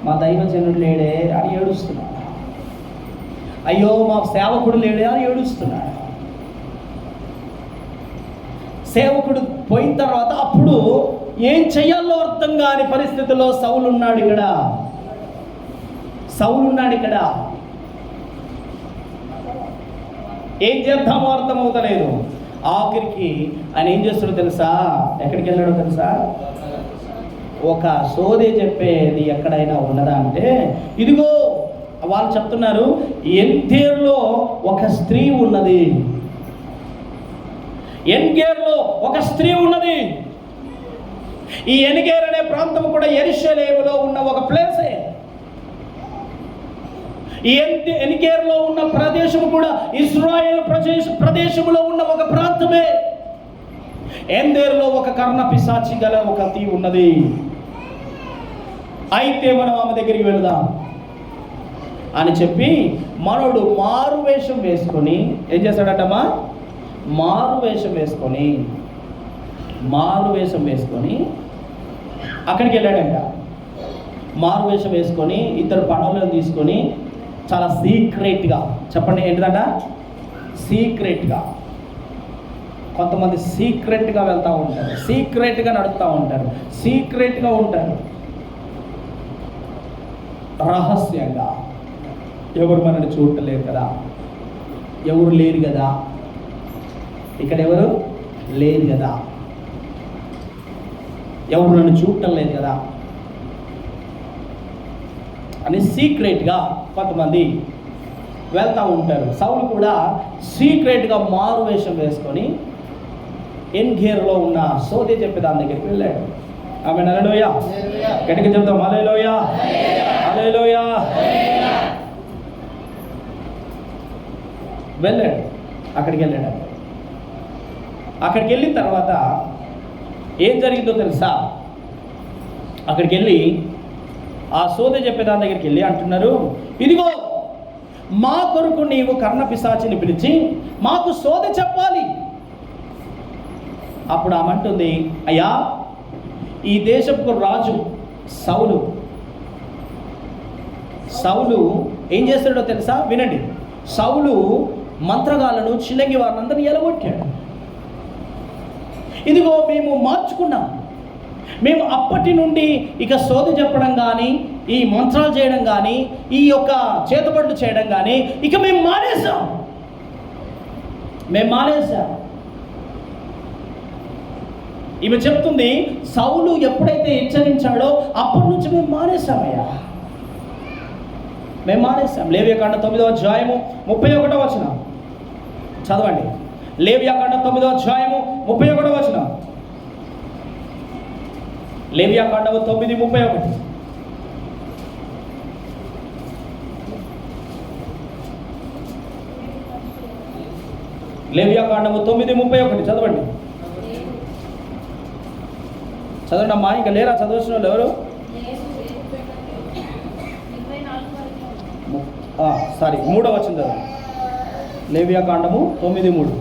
మా దైవజనుడు లేడే అని ఏడుస్తున్నాడు, అయ్యో మా సేవకుడు లేడే అని ఏడుస్తున్నాడు. సేవకుడు పోయిన తర్వాత అప్పుడు ఏం చెయ్యాలో అర్థం కాని పరిస్థితిలో సౌలు ఉన్నాడు ఇక్కడ. ఏం చేద్దామో అర్థమవుతలేదు. ఆఖరికి ఆయన ఏం చేస్తాడో తెలుసా? ఎక్కడికి వెళ్ళాడో తెలుసా? ఒక సోదే చెప్పేది ఎక్కడైనా ఉన్నదా అంటే, ఇదిగో వాళ్ళు చెప్తున్నారు, ఎన్గేర్లో ఒక స్త్రీ ఉన్నది. ఈ ఎన్గేర్ అనే ప్రాంతం కూడా యెరూషలేములో ఉన్న ఒక ప్లేసే. ఈ ఎన్గేర్లో ఉన్న ప్రదేశం కూడా ఇశ్రాయేలు ప్రదేశంలో ఉన్న ఒక ప్రాంతమే. ఎందేరులో ఒక కర్ణ పిశాచి గల ఒక తీ ఉన్నది. అయితే మనం ఆమె దగ్గరికి వెళదాం అని చెప్పి మనోడు మారు వేషం వేసుకొని ఏం చేశాడటమ్మా? మారు వేషం వేసుకొని అక్కడికి వెళ్ళాడంట. మారు వేషం వేసుకొని ఇద్దరు పనులను తీసుకొని చాలా సీక్రెట్గా, చెప్పండి ఏంటిదంట? సీక్రెట్గా. కొంతమంది సీక్రెట్గా వెళ్తూ ఉంటారు, సీక్రెట్గా నడుస్తూ ఉంటారు, సీక్రెట్గా ఉంటారు, రహస్యంగా. ఎవరు మనల్ని చూడలేరు కదా, ఎవరు లేరు కదా, ఇక్కడ ఎవరు లేరు కదా, ఎవరు నన్ను చూడటం లేదు కదా అని సీక్రెట్గా కొంతమంది వెళ్తూ ఉంటారు. సౌలు కూడా సీక్రెట్గా మారు వేషం వేసుకొని ఎన్గేర్లో ఉన్న సోదె చెప్పే దాని దగ్గరికి వెళ్ళాడు. ఆమె హల్లెలూయా, గట్టిగా చెప్తాం హల్లెలూయా, హల్లెలూయా. వెళ్ళాడు, అక్కడికి వెళ్ళాడు. అక్కడికి వెళ్ళిన తర్వాత ఏం జరిగిందో తెలుసా? అక్కడికి వెళ్ళి ఆ సోదె చెప్పే దాని దగ్గరికి వెళ్ళి అంటున్నారు, ఇదిగో మా కొరకు నీవు కర్ణ పిశాచిని పిలిచి మాకు సోదె చెప్పాలి. అప్పుడు ఆమె అంటుంది, అయ్యా ఈ దేశపు రాజు సౌలు ఏం చేస్తాడో తెలుసా? వినండి. సౌలు మంత్రగాళ్ళను, చిలంగి వారిని అందరినీ ఎలగొట్టాడు. ఇదిగో మేము మార్చుకున్నాం. మేము అప్పటి నుండి ఇక సోది చెప్పడం కానీ, ఈ మంత్రాలు చేయడం కానీ, ఈ యొక్క చేతబడులు చేయడం కానీ ఇక మేము మానేసాం. ఈమె చెప్తుంది, సౌలు ఎప్పుడైతే హెచ్చరించాడో అప్పటి నుంచి మేము మానేసామయ్యా, మేము మానేసాం. లేవియాకాండం 9వ అధ్యాయము 31వ వచనం చదవండి. లేవియాకాండం 9వ అధ్యాయము 31వ వచనం. లేవియాకాండము 9:31. లేవియాకాండము 9:31 చదవండి. చదవండి అమ్మా. ఇంకా లేరా చదవాల్సిన వాళ్ళు ఎవరు? సారీ, 3వ వచనం చదవండి. లేవియాకాండము 9:3.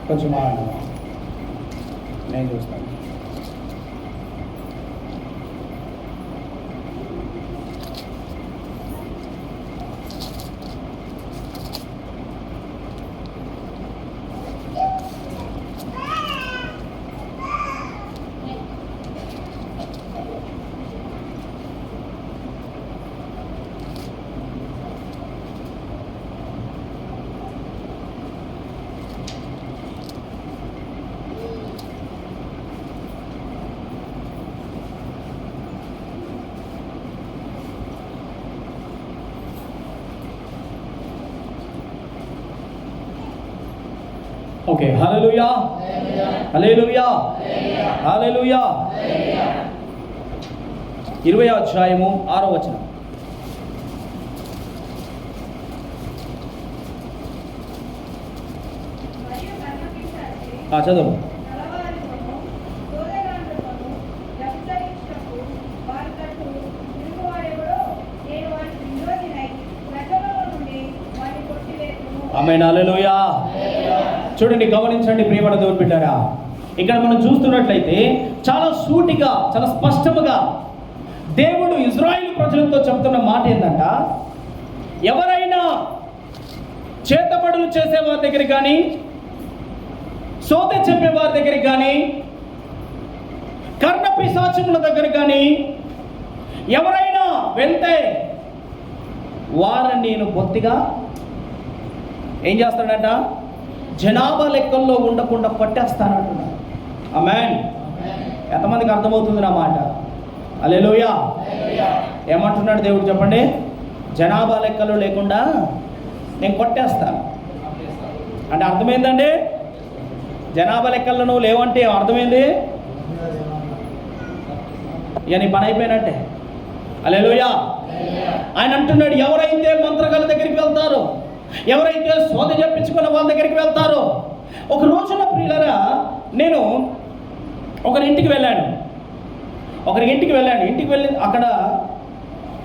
కొంచెం నేను చూస్తాను. ఓకే, హల్లెలూయా, హల్లెలూయా, హల్లెలూయా. 20వ అధ్యాయము 6వ వచనం. చదువు. ఆమేన్, హల్లెలూయా. చూడండి, గమనించండి ప్రియమైన దేవుని బిడ్డలారా, ఇక్కడ మనం చూస్తున్నట్లయితే చాలా సూటిగా, చాలా స్పష్టముగా దేవుడు ఇజ్రాయిల్ ప్రజలతో చెప్తున్న మాట ఏంటంట, ఎవరైనా చేతబడులు చేసే వారి దగ్గరికి కానీ, సోదె చెప్పే వారి దగ్గరికి కానీ, కర్ణ పిశాచముల దగ్గర కానీ ఎవరైనా వెళ్తే వారిని నేను బొత్తిగా ఏం చేస్తాడంట? జనాభా లెక్కల్లో ఉండకుండా పట్టేస్తానంటున్నాడు. ఆమేన్. ఎంతమందికి అర్థమవుతుంది నా మాట? హల్లెలూయా. ఏమంటున్నాడు దేవుడు చెప్పండి? జనాభా లెక్కలు లేకుండా నేను కొట్టేస్తాను అంటే అర్థమైందండి. జనాభా లెక్కల్లో నువ్వు లేవంటే అర్థమైంది, ఇక నీ పని అయిపోయినట్టే. హల్లెలూయా. ఆయన అంటున్నాడు, ఎవరైతే మంత్రగాళ్ళ దగ్గరికి వెళ్తారో, ఎవరైతే శోధ చెప్పించుకున్న వాళ్ళ దగ్గరికి వెళ్తారో. ఒక రోజున ప్రియులారా, నేను ఒకరింటికి వెళ్ళాను. ఇంటికి వెళ్ళి అక్కడ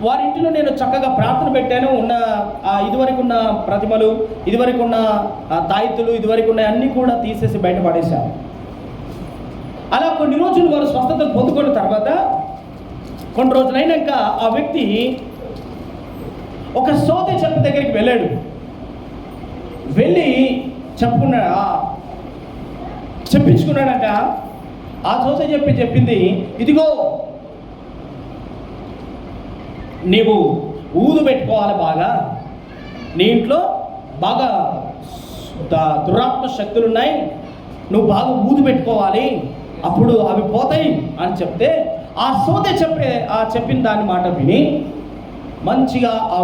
వారి ఇంటిలో నేను చక్కగా ప్రార్థన పెట్టాను. ఇదివరకు ఉన్న ప్రతిమలు, ఇదివరకు ఉన్న తాయితులు, ఇదివరకు ఉన్న అన్నీ కూడా తీసేసి బయటపడేశాను. అలా కొన్ని రోజులు వారు స్వస్థతలు పొందుకున్న తర్వాత కొన్ని రోజులైనాక ఆ వ్యక్తి ఒక సోదె చెప్పు దగ్గరికి వెళ్ళాడు. వెళ్ళి చెప్పించుకున్నాడట. ఆ సోదె చెప్పింది, ఇదిగో నీవు ఊదు పెట్టుకోవాలి, బాగా నీ ఇంట్లో బాగా దురాత్మ శక్తులు ఉన్నాయి, నువ్వు బాగా ఊదు పెట్టుకోవాలి, అప్పుడు అవి పోతాయి అని చెప్తే ఆ సోదె చెప్పిన దాని మాట విని మంచిగా ఆ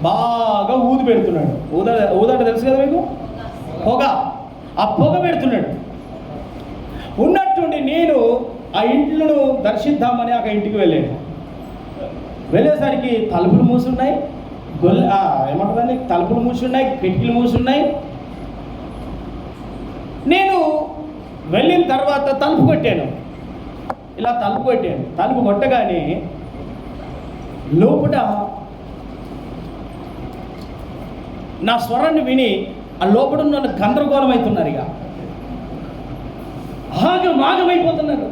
బాగా ఊదు పెడుతున్నాడు. ఊదంటే తెలుసు కదా మీకు, ఆ పొగ పెడుతున్నాడు. ఉన్నట్టుండి నేను ఆ ఇంట్లో దర్శిద్దామని ఆ ఇంటికి వెళ్ళేసరికి తలుపులు మూసున్నాయి, ఏమంటుందండి, తలుపులు మూసున్నాయి, కిటికీలు మూసున్నాయి. నేను వెళ్ళిన తర్వాత తలుపు కొట్టాను. తలుపు కొట్టగానే లోపల నా స్వరాన్ని విని ఆ లోపల నన్ను గందరగోళం అవుతున్నారు. ఇక ఆగమైపోతున్నారు.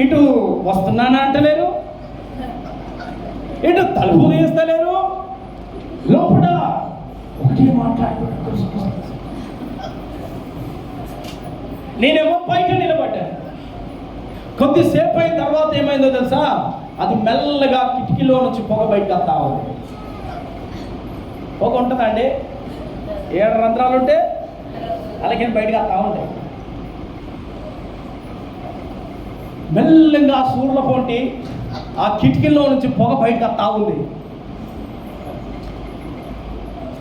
ఇటు వస్తున్నానా అంటలేరు, ఇటు తలుపు వేస్తలేరు. లోపల ఒకటే మాట్లాడుకుంటూ నేనేమో బయట నిలబడ్డాను. కొద్దిసేపు అయిన తర్వాత ఏమైందో తెలుసా, అది మెల్లగా కిటికీలో నుంచి పొగ బయటకు వస్తా ఉంది. పొగ ఉంటుందండి, 7 రంధ్రాలు ఉంటే అలాగే బయటకు వస్తా ఉంటాయి. మెల్లగా సూర్యుల పొంటి ఆ కిటికీలో నుంచి పొగ బయటకు వస్తా ఉంది.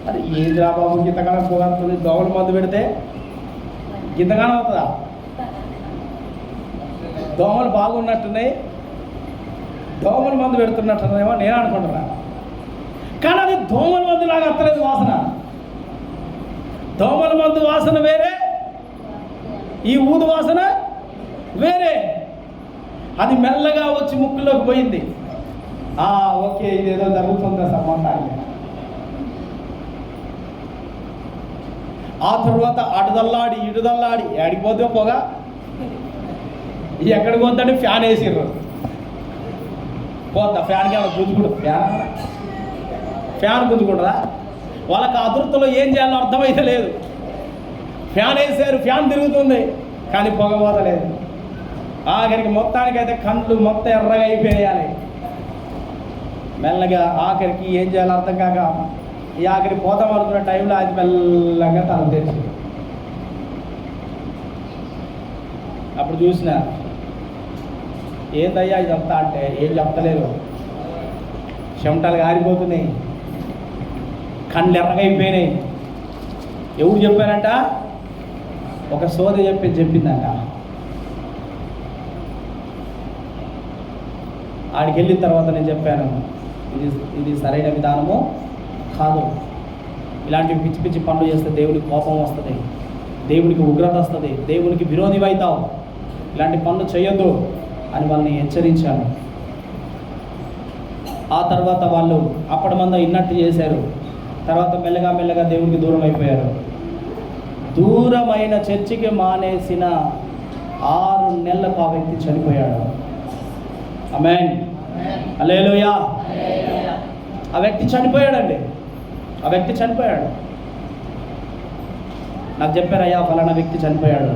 అది ఏది రా బాబు, గింతగానం పొగ వస్తుంది, దోమల మందు పెడితే గింతగానం అవుతుందా? దోమలు బాగున్నట్టున్నాయి, దోమల మందు పెడుతున్నట్టున్నాయేమో నేను అనుకుంటున్నా. కానీ అది దోమల మందు లాగా అత్తలేదు వాసన. దోమల మందు వాసన వేరే, ఈ ఊదు వాసన వేరే. అది మెల్లగా వచ్చి ముక్కులోకి పోయింది. ఓకే, ఇదేదో జరుగుతుందా సంబంధాన్ని. ఆ తర్వాత అటుదల్లాడి ఇటుదల్లాడి ఆడిపోతే పొగ ఎక్కడికి పోతుంటే ఫ్యాన్ వేసిర్రు. పోద్దా ఫ్యాన్కి ఏమైనా గుంజుకుంటు, ఫ్యాన్ గుంజుకుంటుందా? వాళ్ళకి అదుర్తలో ఏం చేయాలో అర్థమైతే లేదు. ఫ్యాన్ వేసారు, ఫ్యాన్ తిరుగుతుంది, కానీ పొగ పోతలేదు. ఆఖరికి మొత్తానికైతే కళ్ళు మొత్తం ఎర్రగా అయిపోయాలి. మెల్లగా ఆఖరికి ఏం చేయాలో అర్థం కాక ఈ ఆఖరికి పోతాం అనుకున్న టైంలో అది మెల్లగా తల తెరిచి అప్పుడు చూసిన, ఏందయ్యా ఇదంతా అంటే ఏం చెప్తలేరు, చెమటలు గారిపోతున్నాయి, కళ్ళు ఎర్రగైపోయినాయి. ఎవరు చెప్పారంట? ఒక సోదరి చెప్పిందంట. ఆడికి వెళ్ళిన తర్వాత నేను చెప్పాను, ఇది సరైన విధానము కాదు. ఇలాంటి పిచ్చి పిచ్చి పనులు చేస్తే దేవుడికి కోపం వస్తుంది, దేవుడికి ఉగ్రత వస్తుంది, దేవునికి విరోధి అవుతావు, ఇలాంటి పనులు చేయొద్దు అని వాళ్ళని హెచ్చరించాను. ఆ తర్వాత వాళ్ళు అప్పటి మంద ఇన్నట్టు చేశారు. తర్వాత మెల్లగా దేవుడికి దూరం అయిపోయారు. దూరమైన చర్చికి మానేసిన 6 నెలలకు ఆ వ్యక్తి చనిపోయాడు. ఆమేన్, హల్లెలూయా. ఆ వ్యక్తి చనిపోయాడండి. నాకు చెప్పారు, అయ్యా ఫలానా వ్యక్తి చనిపోయాడు.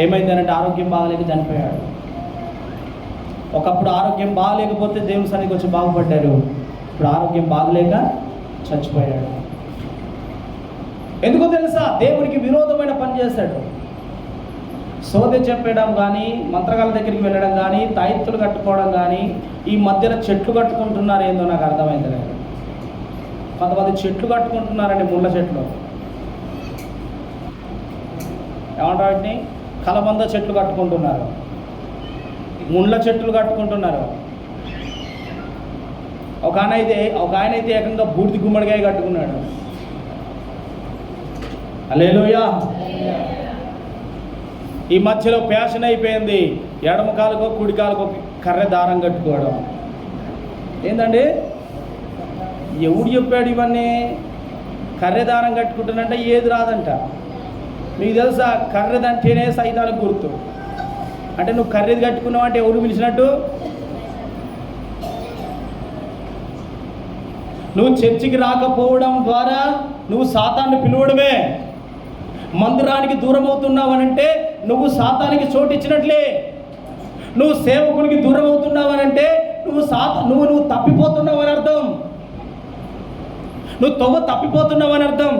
ఏమైందనంటే ఆరోగ్యం బాగలేక చనిపోయాడు. ఒకప్పుడు ఆరోగ్యం బాగలేకపోతే దేవుని సన్నిధికి వచ్చి బాగుపడ్డాడు. ఇప్పుడు ఆరోగ్యం బాగలేక చచ్చిపోయాడు. ఎందుకో తెలుసా? దేవునికి విరోధమైన పని చేశాడు. సోదె చెప్పడం కానీ, మంత్రగాల దగ్గరికి వెళ్ళడం కానీ, తాయిత్తులు కట్టుకోవడం కానీ, ఈ మధ్యలో చెట్లు కట్టుకుంటున్నారు ఏందో నాకు అర్థమైంది లేదు. కొంతమంది చెట్లు కట్టుకుంటున్నారండి, ముళ్ళ చెట్లు ఏమంటారు వాటిని, కలబంద చెట్లు కట్టుకుంటున్నారు, ముళ్ళ చెట్లు కట్టుకుంటున్నారు. ఒక ఆయన అయితే ఏకంగా బూడిది గుమ్మడికాయ కట్టుకున్నాడు. హల్లెలూయా. ఈ మధ్యలో ఫ్యాషన్ అయిపోయింది, ఎడమ కాలుకో కుడి కాలుకో కర్రె దారం కట్టుకోవడం. ఏందండి, ఎవడు చెప్పాడు ఇవన్నీ? కర్రె దారం కట్టుకుంటానంటే ఏది రాదంట. మీకు తెలుసా, కర్రెదంటేనే సైతానికి గుర్తు. అంటే నువ్వు కర్రెది కట్టుకున్నావు అంటే ఎవరు పిలిచినట్టు? నువ్వు చర్చికి రాకపోవడం ద్వారా నువ్వు సాతాన్ని పిలవడమే. మందిరానికి దూరం అవుతున్నావనంటే నువ్వు సాతానికి చోటు ఇచ్చినట్లే. నువ్వు సేవకునికి దూరం అవుతున్నావనంటే నువ్వు తప్పిపోతున్నావని అర్థం. నువ్వు తొవ్వ తప్పిపోతున్నావని అర్థం.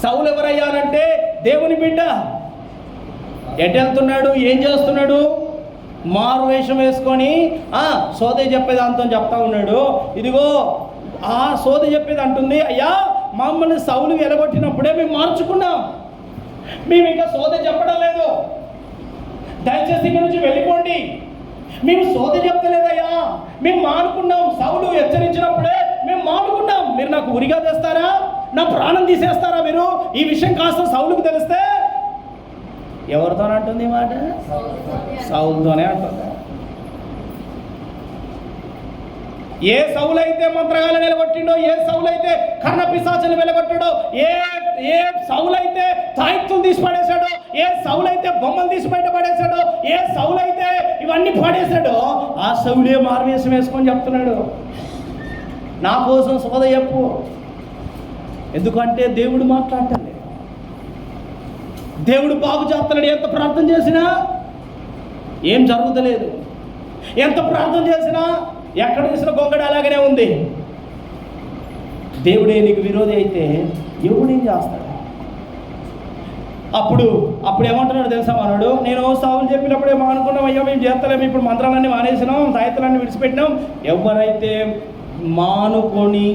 సౌలు ఎవరయ్యానంటే దేవుని బిడ్డ. ఎటు వెళ్తున్నాడు, ఏం చేస్తున్నాడు? మారు వేషం వేసుకొని సోదె చెప్పేదాంతో చెప్తా ఉన్నాడు. ఇదిగో ఆ సోదె చెప్పేది అంటుంది, అయ్యా మమ్మల్ని సౌలు వెలగొట్టినప్పుడే మేము మార్చుకున్నాం, మేము ఇంకా సోదె చెప్పడం లేదు, దయచేసి ఇక్కడ నుంచి వెళ్ళిపోండి, మేము సోదె చెప్తలేదయ్యా, మేము మానుకున్నాం, సౌలు హెచ్చరించినప్పుడే మేము మానుకున్నాం, మీరు నాకు ఉరిగా తెస్తారా, నా ప్రాణం తీసేస్తారా మీరు? ఈ విషయం కాస్త సౌలుకు తెలిస్తే ఎవరితోనే అంటుంది ఈ మాట? సౌలుతోనే అంటుంది. ఏ సౌలైతే మంత్రగాలను నిలగొట్టిండో, ఏ సౌలైతే కర్ణ పిశాచులు వెలగొట్టాడో, ఏ సౌలైతే తాయిత్తులు తీసి పడేశాడో, ఏ సౌలైతే బొమ్మలు తీసి బయట పడేశాడో, ఏ సౌలైతే ఇవన్నీ పడేశాడో, ఆ సౌలే మారువేషం వేసుకొని చెప్తున్నాడు, నా కోసం సోద చెప్పు. ఎందుకంటే దేవుడు మాట్లాడటం లేదు. దేవుడు బాగు చేస్తున్నాడు. ఎంత ప్రార్థన చేసినా ఏం జరుగుతలేదు. ఎంత ప్రార్థన చేసినా ఎక్కడ చేసిన గొంగడి అలాగనే ఉంది. దేవుడే నీకు విరోధి అయితే ఎవడేం చేస్తాడు? అప్పుడు ఏమంటున్నాడు తెలుసా మనోడు? నేను సౌలు చెప్పినప్పుడే అనుకున్నాం, అయ్యో మేము చేస్తలేము, ఇప్పుడు మంత్రాలన్నీ మానేసినాం, సాహిత్యాలన్నీ విడిచిపెట్టినాం. ఎవరైతే మానుకొని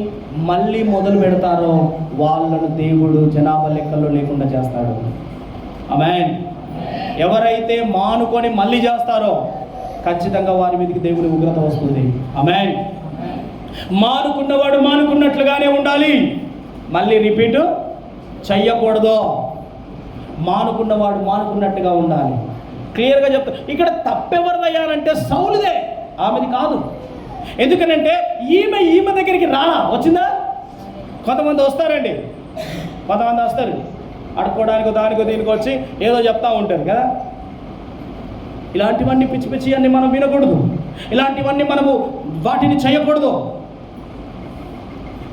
మళ్ళీ మొదలు పెడతారో వాళ్ళను దేవుడు జనాభా లెక్కల్లో లేకుండా చేస్తాడు. ఆమేన్. ఎవరైతే మానుకొని మళ్ళీ చేస్తారో ఖచ్చితంగా వారి మీదకి దేవుని ఉగ్రత వస్తుంది. ఆమేన్. మానుకున్నవాడు మానుకున్నట్లుగానే ఉండాలి, మళ్ళీ రిపీట్ చెయ్యకూడదు. మానుకున్నవాడు మానుకున్నట్టుగా ఉండాలి. క్లియర్గా చెప్తా. ఇక్కడ తప్పెవరిదయ్యానంటే సౌలుదే, ఆమెది కాదు. ఎందుకనంటే ఈమె దగ్గరికి వచ్చిందా? కొంతమంది వస్తారండి, కొంతమంది వస్తారు అడుక్కోవడానికి, దానికో దీనికి వచ్చి ఏదో చెప్తా ఉంటారు కదా. ఇలాంటివన్నీ పిచ్చి పిచ్చి అన్ని మనం వినకూడదు, ఇలాంటివన్నీ మనము వాటిని చేయకూడదు.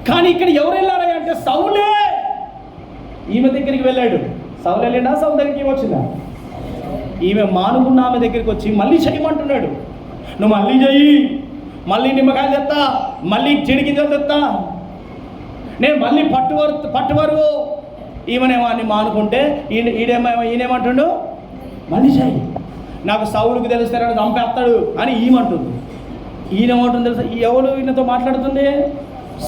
కానీ ఇక్కడ ఎవరు వెళ్ళారా అంటే సౌలే ఈమె దగ్గరికి వెళ్ళాడు. సౌలు వెళ్ళినా సౌలు దగ్గరికి వచ్చిందా? ఈమె మానుకున్న ఆమె దగ్గరికి వచ్చి మళ్ళీ చేయమంటున్నాడు. నువ్వు మళ్ళీ చెయ్యి, మళ్ళీ నిమ్మకాయలు తెస్తా, మళ్ళీ చెడి గింజలు తెస్తా, నేను మళ్ళీ పట్టువరు. ఈమెనేమో అని మానుకుంటే ఈయనేమంటుండు, మళ్ళీ చెయ్యి, నాకు సౌలుకు తెలిస్తే చంపేస్తాడు అని ఈమంటుంది. ఈయనేమంటుంది తెలుసా? ఎవరు ఈయనతో మాట్లాడుతుంది?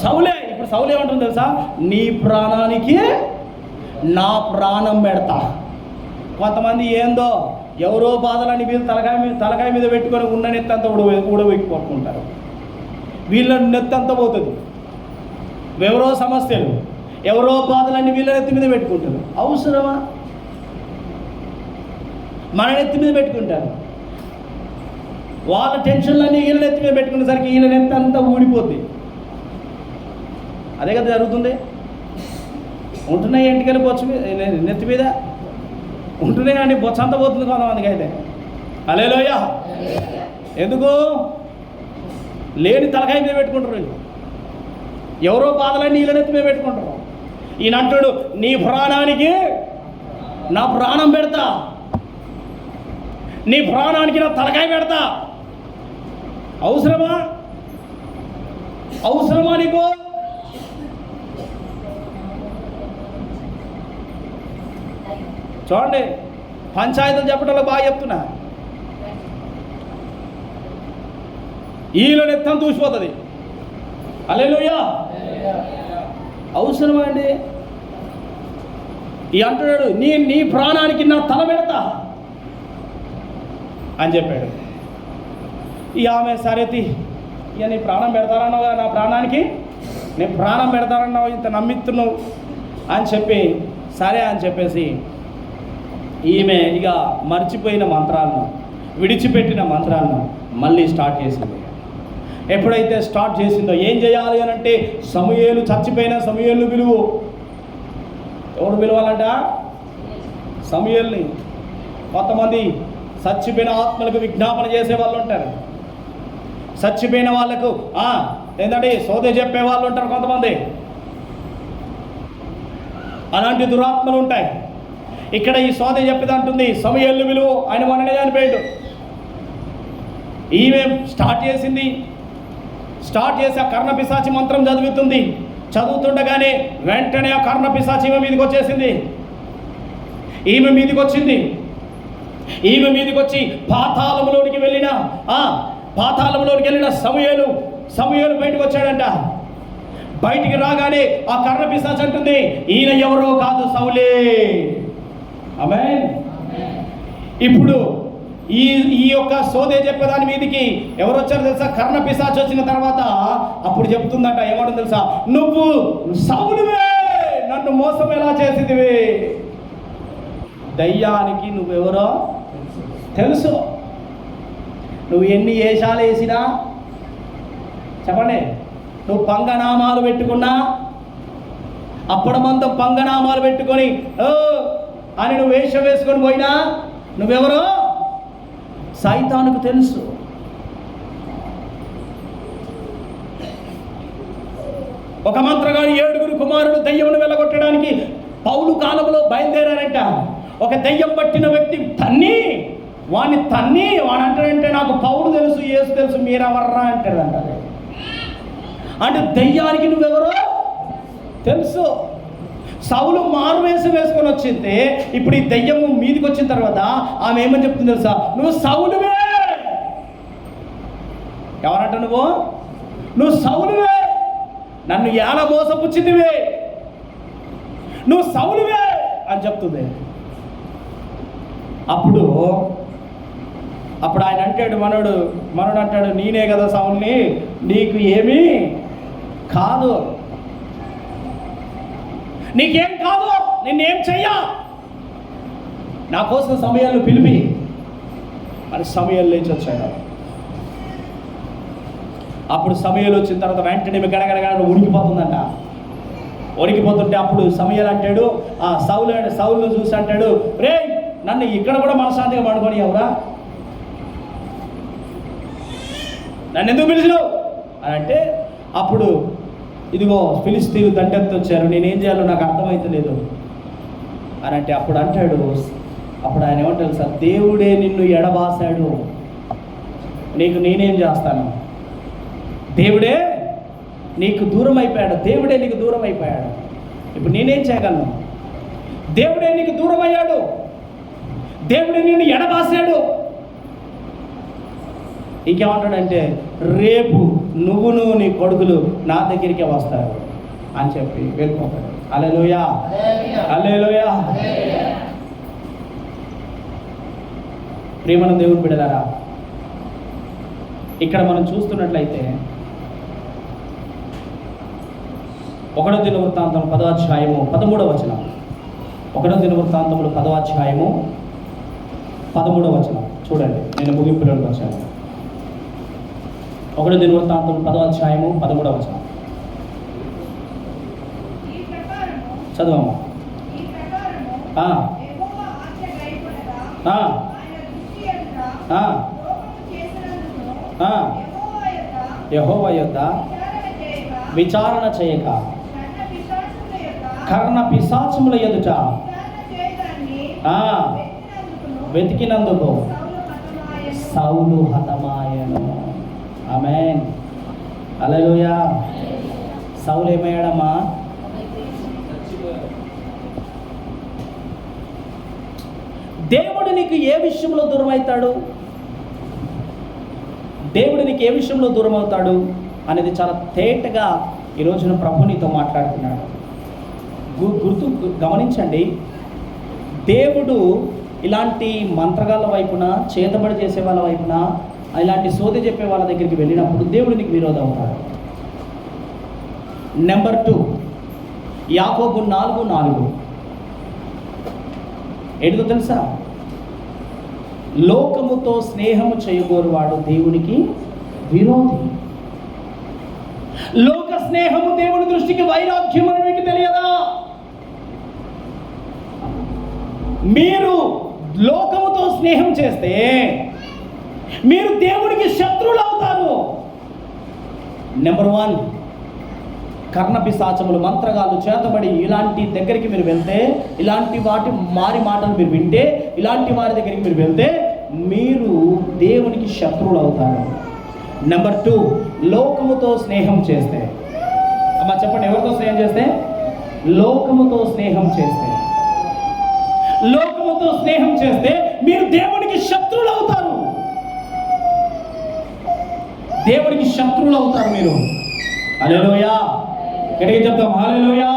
సౌలే. ఇప్పుడు సౌలు ఏమంటుంది తెలుసా? నీ ప్రాణానికి నా ప్రాణం పెడతా. కొంతమంది ఏందో ఎవరో బాధలని వీళ్ళు తలకాయ మీద పెట్టుకొని ఉన్న నెత్తంతా ఊడబెట్టి పట్టుకుంటారు. వీళ్ళ నెత్తంతా పోతుంది. ఎవరో సమస్యలు, ఎవరో బాధలన్నీ వీళ్ళ నెత్తి మీద పెట్టుకుంటారు. అవసరమా? మన నెత్తి మీద పెట్టుకుంటారు. వాళ్ళ టెన్షన్లన్నీ వీళ్ళ నెత్తి మీద పెట్టుకునేసరికి వీళ్ళ నెత్తి అంతా ఊడిపోద్ది. అదే కదా జరుగుతుంది. ఉంటున్నాయి ఎంటికలు బొచ్చు నెత్తి మీద ఉంటున్నాయి అండి, బొచ్చ అంతా పోతుంది కొంతమందికి అయితే. హల్లెలూయా. ఎందుకు? లేని తలకాయ మీద పెట్టుకుంటారు. ఎవరో బాధలన్నీ వీళ్ళ నెత్తి మీద పెట్టుకుంటారు. ఈయన అంటాడు, నీ ప్రాణానికి నా ప్రాణం పెడతా, నీ ప్రాణానికి నా తలకాయ పెడతా. అవసరమా? అవసరమా నీకు? చూడండి, పంచాయతీలు చెప్పడంలో బాగా చెప్తున్నా. ఈలో నెత్తం దూసిపోతుంది. హల్లెలూయా. అవసరమా అండి? ఈ అంటున్నాడు, నీ ప్రాణానికి నా తల పెడతా అని చెప్పాడు. ఈ ఆమె సరేతి, ఇక నీ ప్రాణం పెడతారన్నావు, నా ప్రాణానికి నేను ప్రాణం పెడతారన్నావు, ఇంత నమ్మిస్తున్నావు అని చెప్పి సరే అని చెప్పేసి ఈమె ఇక మర్చిపోయిన మంత్రాలను, విడిచిపెట్టిన మంత్రాలను మళ్ళీ స్టార్ట్ చేసింది. ఎప్పుడైతే స్టార్ట్ చేసిందో ఏం చేయాలి అని అంటే, సమూయేలు, చచ్చిపోయిన సమూయేలును పిలువు. ఎవరు పిలవాలంట? సమూయేలుని. కొంతమంది చచ్చిపోయిన ఆత్మలకు విజ్ఞాపన చేసే వాళ్ళు ఉంటారు. చచ్చిపోయిన వాళ్ళకు ఏంటంటే సోదే చెప్పే వాళ్ళు ఉంటారు కొంతమంది. అలాంటి దురాత్మలు ఉంటాయి. ఇక్కడ ఈ సోదే చెప్పేది అంటుంది, సమూయేలును పిలువు, ఆయన మొన్ననే చనిపోయాడు. ఈమె స్టార్ట్ చేసింది. స్టార్ట్ చేసి ఆ కర్ణపిశాచి మంత్రం చదువుతుండగానే వెంటనే ఆ కర్ణపిశాచి ఈమె మీదకి వచ్చేసింది. ఈమె మీదకి వచ్చింది. ఈమె మీదకి వచ్చి పాతాళంలోనికి వెళ్ళిన సమూయేలు బయటకు వచ్చాడంట. బయటికి రాగానే ఆ కర్ణపిశాచి అంటుంది, ఈయన ఎవరో కాదు, సౌలే. ఆమేన్. ఇప్పుడు ఈ యొక్క సోదే చెప్పేదాని మీదికి ఎవరు వచ్చారో తెలుసా? కర్ణపిశాచి వచ్చిన తర్వాత అప్పుడు చెప్తుందంట, ఏమంటుంది తెలుసా? నువ్వు సౌలువే, నన్ను మోసం ఎలా చేసిందివి? దయ్యానికి నువ్వెవరో తెలుసు. నువ్వు ఎన్ని వేషాలు వేసినా, చెప్పండి, నువ్వు పంగనామాలు పెట్టుకున్నా, అప్పడమంతా పంగనామాలు పెట్టుకొని అని నువ్వు వేషం వేసుకొని పోయినా, నువ్వెవరో సైతానుకు తెలుసు. ఒక మంత్రగాడు 7 కుమారులు దయ్యమును వెళ్ళగొట్టడానికి పౌలు కాలంలో బయలుదేరారంట. ఒక దయ్యం పట్టిన వ్యక్తి వాడిని వాడు అంటాడంటే, నాకు పౌలు తెలుసు, యేసు తెలుసు, మీరెవర్రా అంటాడంట. అంటే దయ్యానికి నువ్వెవరో తెలుసు. సౌలు మారువేషం వేసుకొని వచ్చింది. ఇప్పుడు ఈ దయ్యము మీదికి వచ్చిన తర్వాత ఆమె ఏమని చెప్తుంది తెలుసా? నువ్వు సౌలువే. ఎవరంట? నువ్వు సౌలువే, నన్ను ఎలా మోసపుచ్చిందివే, నువ్వు సౌలువే అని చెప్తుంది. అప్పుడు ఆయన అంటాడు, మనోడు అంటాడు, నేనే కదా సౌలుని, నీకు ఏమీ కాదు, నీకేం కాదు, నిన్నేం చెయ్యా, నా కోసం సమయాలు పిలిపి అని సమయాలు లేచి వచ్చాడు. అప్పుడు సమయాలు వచ్చిన తర్వాత వెంటనే గడగడగడ ఉడికిపోతుందంట. ఉడికిపోతుంటే అప్పుడు సమయాలు అంటాడు, ఆ సౌలును చూసి అంటాడు, రే, నన్ను ఇక్కడ కూడా మనశ్శాంతిగా పడుకొని ఎవరా, నన్ను ఎందుకు పిలిచినావు అని అంటే, అప్పుడు ఇదిగో ఫిలిస్తీన్లు దండెత్తి వచ్చారు, నేనేం చేయాలో నాకు అర్థమవుతలేదు అని అంటే, అప్పుడు ఆయన ఏమంటాడు తెలుసా? దేవుడే నిన్ను ఎడబాసాడు, నీకు నేనేం చేస్తాను? దేవుడే నీకు దూరం అయిపోయాడు. ఇప్పుడు నేనేం చేయగలను? దేవుడే నీకు దూరం అయ్యాడు, దేవుడే నిన్ను ఎడబాసాడు. ఇంకేమంటాడంటే, రేపు నువ్వును నీ కొడుకులు నా దగ్గరికి వస్తారు అని చెప్పి వెళ్ళిపోతాడు. హల్లెలూయా, హల్లెలూయా. ప్రియమైన దేవుని బిడ్డలారా, ఇక్కడ మనం చూస్తున్నట్లయితే 1వ దినవృత్తాంతం 10వ అధ్యాయము 13వ వచనం. 1వ దినవృత్తాంతములు 10వ అధ్యాయము 13వ వచనం చూడండి. నేను ముగింపులోకి వచ్చాను. 1వ దినవృత్తాంతం 10వ అధ్యాయము 13వ వచనం చదవమ్మా. యెహోవా యొద్ద విచారణ చేయక కర్ణ పిశాచముల ఎదుట వెతికినందుకు సౌలు హతమాయను. ఆమేన్, హల్లెలూయా. సౌలు ఏమయ్యాడమ్మా? దేవుడు నీకు ఏ విషయంలో దూరం అవుతాడు, దేవుడు నీకు ఏ విషయంలో దూరం అవుతాడు అనేది చాలా తేటగా ఈ రోజున ప్రభు నీతో మాట్లాడుతున్నాడు. గమనించండి, దేవుడు ఇలాంటి మంత్రగాళ్ళ వైపున, చేతబడి చేసే వాళ్ళ వైపున, ఇలాంటి సోది చెప్పే వాళ్ళ దగ్గరికి వెళ్ళినప్పుడు దేవుడు నీకు విరోధం అవుతాడు. నెంబర్ 2, యాకోబు 4:4 ఏంటో తెలుసా? లోకముతో స్నేహము చేయగోరువాడు దేవునికి విరోధి. లోక స్నేహము దేవుని దృష్టికి వైరాగ్యం అని మీకు తెలియదా? మీరు లోకముతో స్నేహం చేస్తే మీరు దేవునికి శత్రువులు అవుతారు. నెంబర్ 1, కర్ణపిశాచములు, మంత్రగాళ్ళు, చేతబడి ఇలాంటి దగ్గరికి మీరు వెళ్తే, ఇలాంటి వాటి మాటలు మీరు వింటే, ఇలాంటి వారి దగ్గరికి మీరు వెళ్తే మీరు దేవునికి శత్రువులు అవుతారు. నెంబర్ 2, లోకముతో స్నేహం చేస్తే, అమ్మా చెప్పండి, ఎవరితో స్నేహం చేస్తే? లోకముతో స్నేహం చేస్తే, లోకముతో స్నేహం చేస్తే మీరు దేవునికి శత్రువులు అవుతారు. దేవునికి శత్రువులు అవుతారు మీరు. హల్లెలూయా, గట్టిగా చెప్తాం హల్లెలూయా,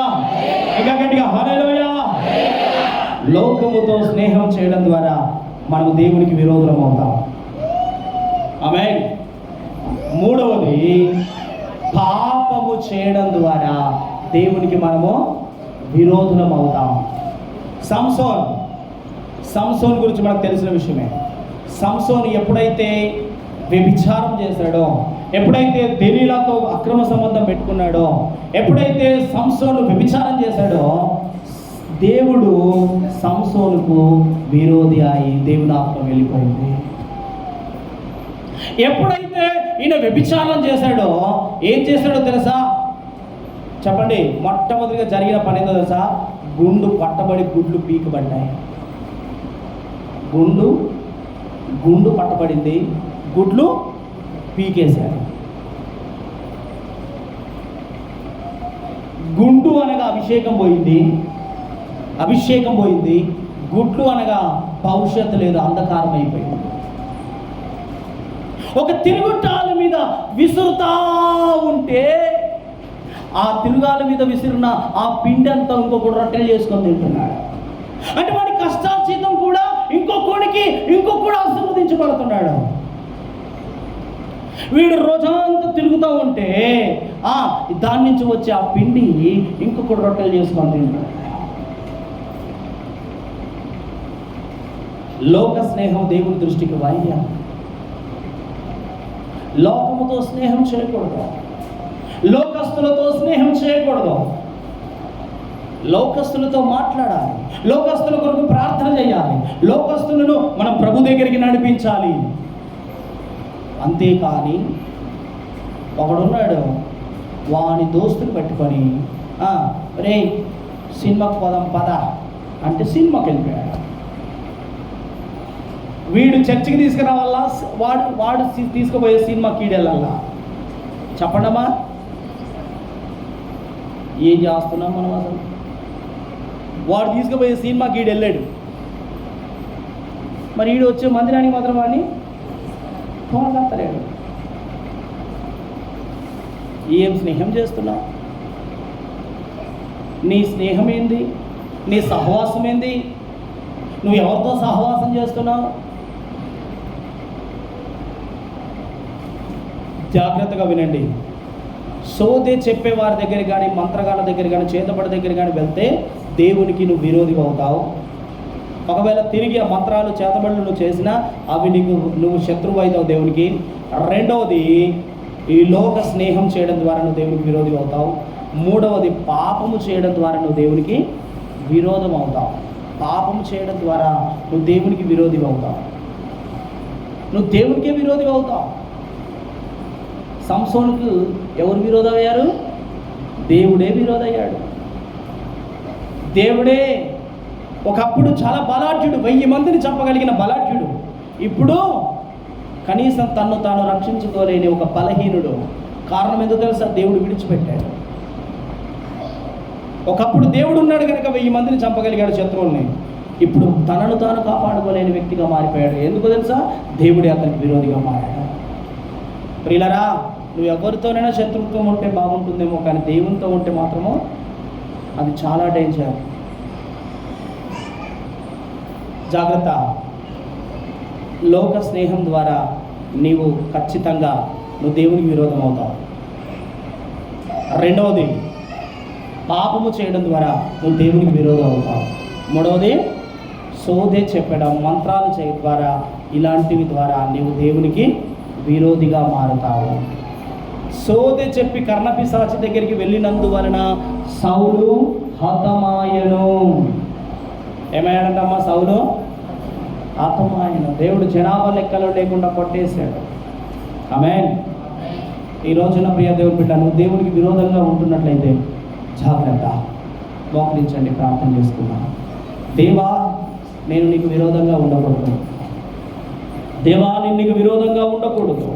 ఇంకా గట్టిగా హల్లెలూయా. లోకముతో స్నేహం చేయడం ద్వారా మనము దేవునికి విరోధం అవుతాం. ఆమేన్. 3వది, పాపము చేయడం ద్వారా దేవునికి మనము విరోధులం అవుతాం. సంసోన్ గురించి మనకు తెలిసిన విషయమే. సంసోన్ ఎప్పుడైతే వ్యభిచారం చేశాడో, ఎప్పుడైతే దెలీలాతో అక్రమ సంబంధం పెట్టుకున్నాడో, ఎప్పుడైతే సంసోను వ్యభిచారం చేశాడో, దేవుడు సంసోనుకు విరోధి అయి దేవుని ఆత్మ వెళ్ళిపోయింది. ఎప్పుడైతే ఈయన వ్యభిచారం చేశాడో, ఏం చేశాడో తెలుసా? చెప్పండి, మొట్టమొదటిగా జరిగిన పని ఏందో తెలుసా? గుండు పట్టబడి గుడ్లు పీకబడ్డాయి. గుండు పట్టబడింది, గుడ్లు పీకేశాడు. గుండు అనగా అభిషేకం పోయింది, గుడ్లు అనగా భవిష్యత్తు లేదు, అంధకారం అయిపోయింది. ఒక తిరుగుటాల మీద విసురుతా ఉంటే, ఆ తిరుగాల మీద విసిరిన ఆ పిండి అంతా ఇంకొకటి రొట్టెలు చేసుకొని తింటున్నాడు. అంటే వాడి కష్టార్జితం కూడా ఇంకొకడు ఆశీర్వదించబడుతున్నాడు. వీడు రోజంతా తిరుగుతూ ఉంటే దాని నుంచి వచ్చే ఆ పిండి ఇంకొకటి రొట్టెలు చేసుకొని తింటాడు. లోక స్నేహం దేవుని దృష్టికి వైర్యం. లోకముతో స్నేహం చేయకూడదు, లోకస్తులతో స్నేహం చేయకూడదు. లోకస్తులతో మాట్లాడాలి, లోకస్తుల కొరకు ప్రార్థన చేయాలి, లోకస్తులను మనం ప్రభు దగ్గరికి నడిపించాలి. అంతేకాని ఒకడున్నాడు, వాని దోస్తులు పెట్టుకొని రే సినిమాకి పోదాం పద అంటే సినిమాకి వెళ్ళిపోయాడు. వీడు చర్చికి తీసుకురావాలా, వాడు తీసుకుపోయే సినిమాకి ఈడెళ్ళాలా? చెప్పండమ్మా, ఏం చేస్తున్నాం మనం అసలు? వాడు తీసుకుపోయే సినిమాకి ఈడు వెళ్ళాడు, మరి ఈడు వచ్చే మందిరానికి మాత్రం వాడిని తోనగత్తలేడు. ఏం స్నేహం చేస్తున్నావు? నీ స్నేహం ఏంది? నీ సహవాసం ఏంది? నువ్వు ఎవరితో సహవాసం చేస్తున్నావు? జాగ్రత్తగా వినండి. సోదే చెప్పేవారి దగ్గర కానీ, మంత్రగాళ్ళ దగ్గర కానీ, చేతబడి దగ్గర కానీ వెళ్తే దేవునికి నువ్వు విరోధి అవుతావు. ఒకవేళ తిరిగి ఆ మంత్రాలు, చేతబడులు నువ్వు చేసినా అవి నువ్వు శత్రువు అవుతావు దేవునికి. రెండవది, ఈ లోక స్నేహం చేయడం ద్వారా నువ్వు దేవునికి విరోధి అవుతావు. మూడవది, పాపము చేయడం ద్వారా నువ్వు దేవునికి విరోధం అవుతావు. పాపము చేయడం ద్వారా నువ్వు దేవునికి విరోధి అవుతావు, నువ్వు దేవునికే విరోధి అవుతావు. సంసోనుకు ఎవరు విరోధమయ్యారు? దేవుడే విరోధయ్యాడు. దేవుడే ఒకప్పుడు చాలా బలాఢ్యుడు, 1000 మందిని చంపగలిగిన బలాఢ్యుడు, ఇప్పుడు కనీసం తన్ను తాను రక్షించుకోలేని ఒక బలహీనుడు. కారణం ఎందుకు తెలుసా? దేవుడు విడిచిపెట్టాడు. ఒకప్పుడు దేవుడు ఉన్నాడు కనుక 1000 మందిని చంపగలిగాడు శత్రువుల్ని. ఇప్పుడు తనను తాను కాపాడుకోలేని వ్యక్తిగా మారిపోయాడు. ఎందుకు తెలుసా? దేవుడే అతనికి విరోధిగా మారాడు. ప్రియులరా, నువ్వు ఎవరితోనైనా శత్రుత్వం ఉంటే బాగుంటుందేమో, కానీ దేవునితో ఉంటే మాత్రము అది చాలా డేంజర్. జాగ్రత్త. లోక స్నేహం ద్వారా నీవు ఖచ్చితంగా దేవునికి విరోధం అవుతావు. రెండవది, పాపము చేయడం ద్వారా నువ్వు దేవునికి విరోధం అవుతావు. మూడవది, సోదే చెప్పడం, మంత్రాలు చేయడం ద్వారా, ఇలాంటివి ద్వారా నీవు దేవునికి విరోధిగా మారుతావు. సోదే చెప్పి కర్ణపిశాచి దగ్గరికి వెళ్ళినందువలన సౌలు హతమాయను. ఏమయ్యాడంటమ్మా? సౌలు హతమాయను. దేవుడు జనాభా లెక్కలో లేకుండా కొట్టేశాడు. ఆమేన్. ఈ రోజున ప్రియ దేవుని బిడ్డ, నువ్వు దేవునికి విరోధంగా ఉంటున్నట్లయితే జాగ్రత్త. మోకరించండి, ప్రార్థన చేసుకున్నాను. దేవా, నేను నీకు విరోధంగా ఉండకూడదు. దేవా, నేను నీకు విరోధంగా ఉండకూడదు.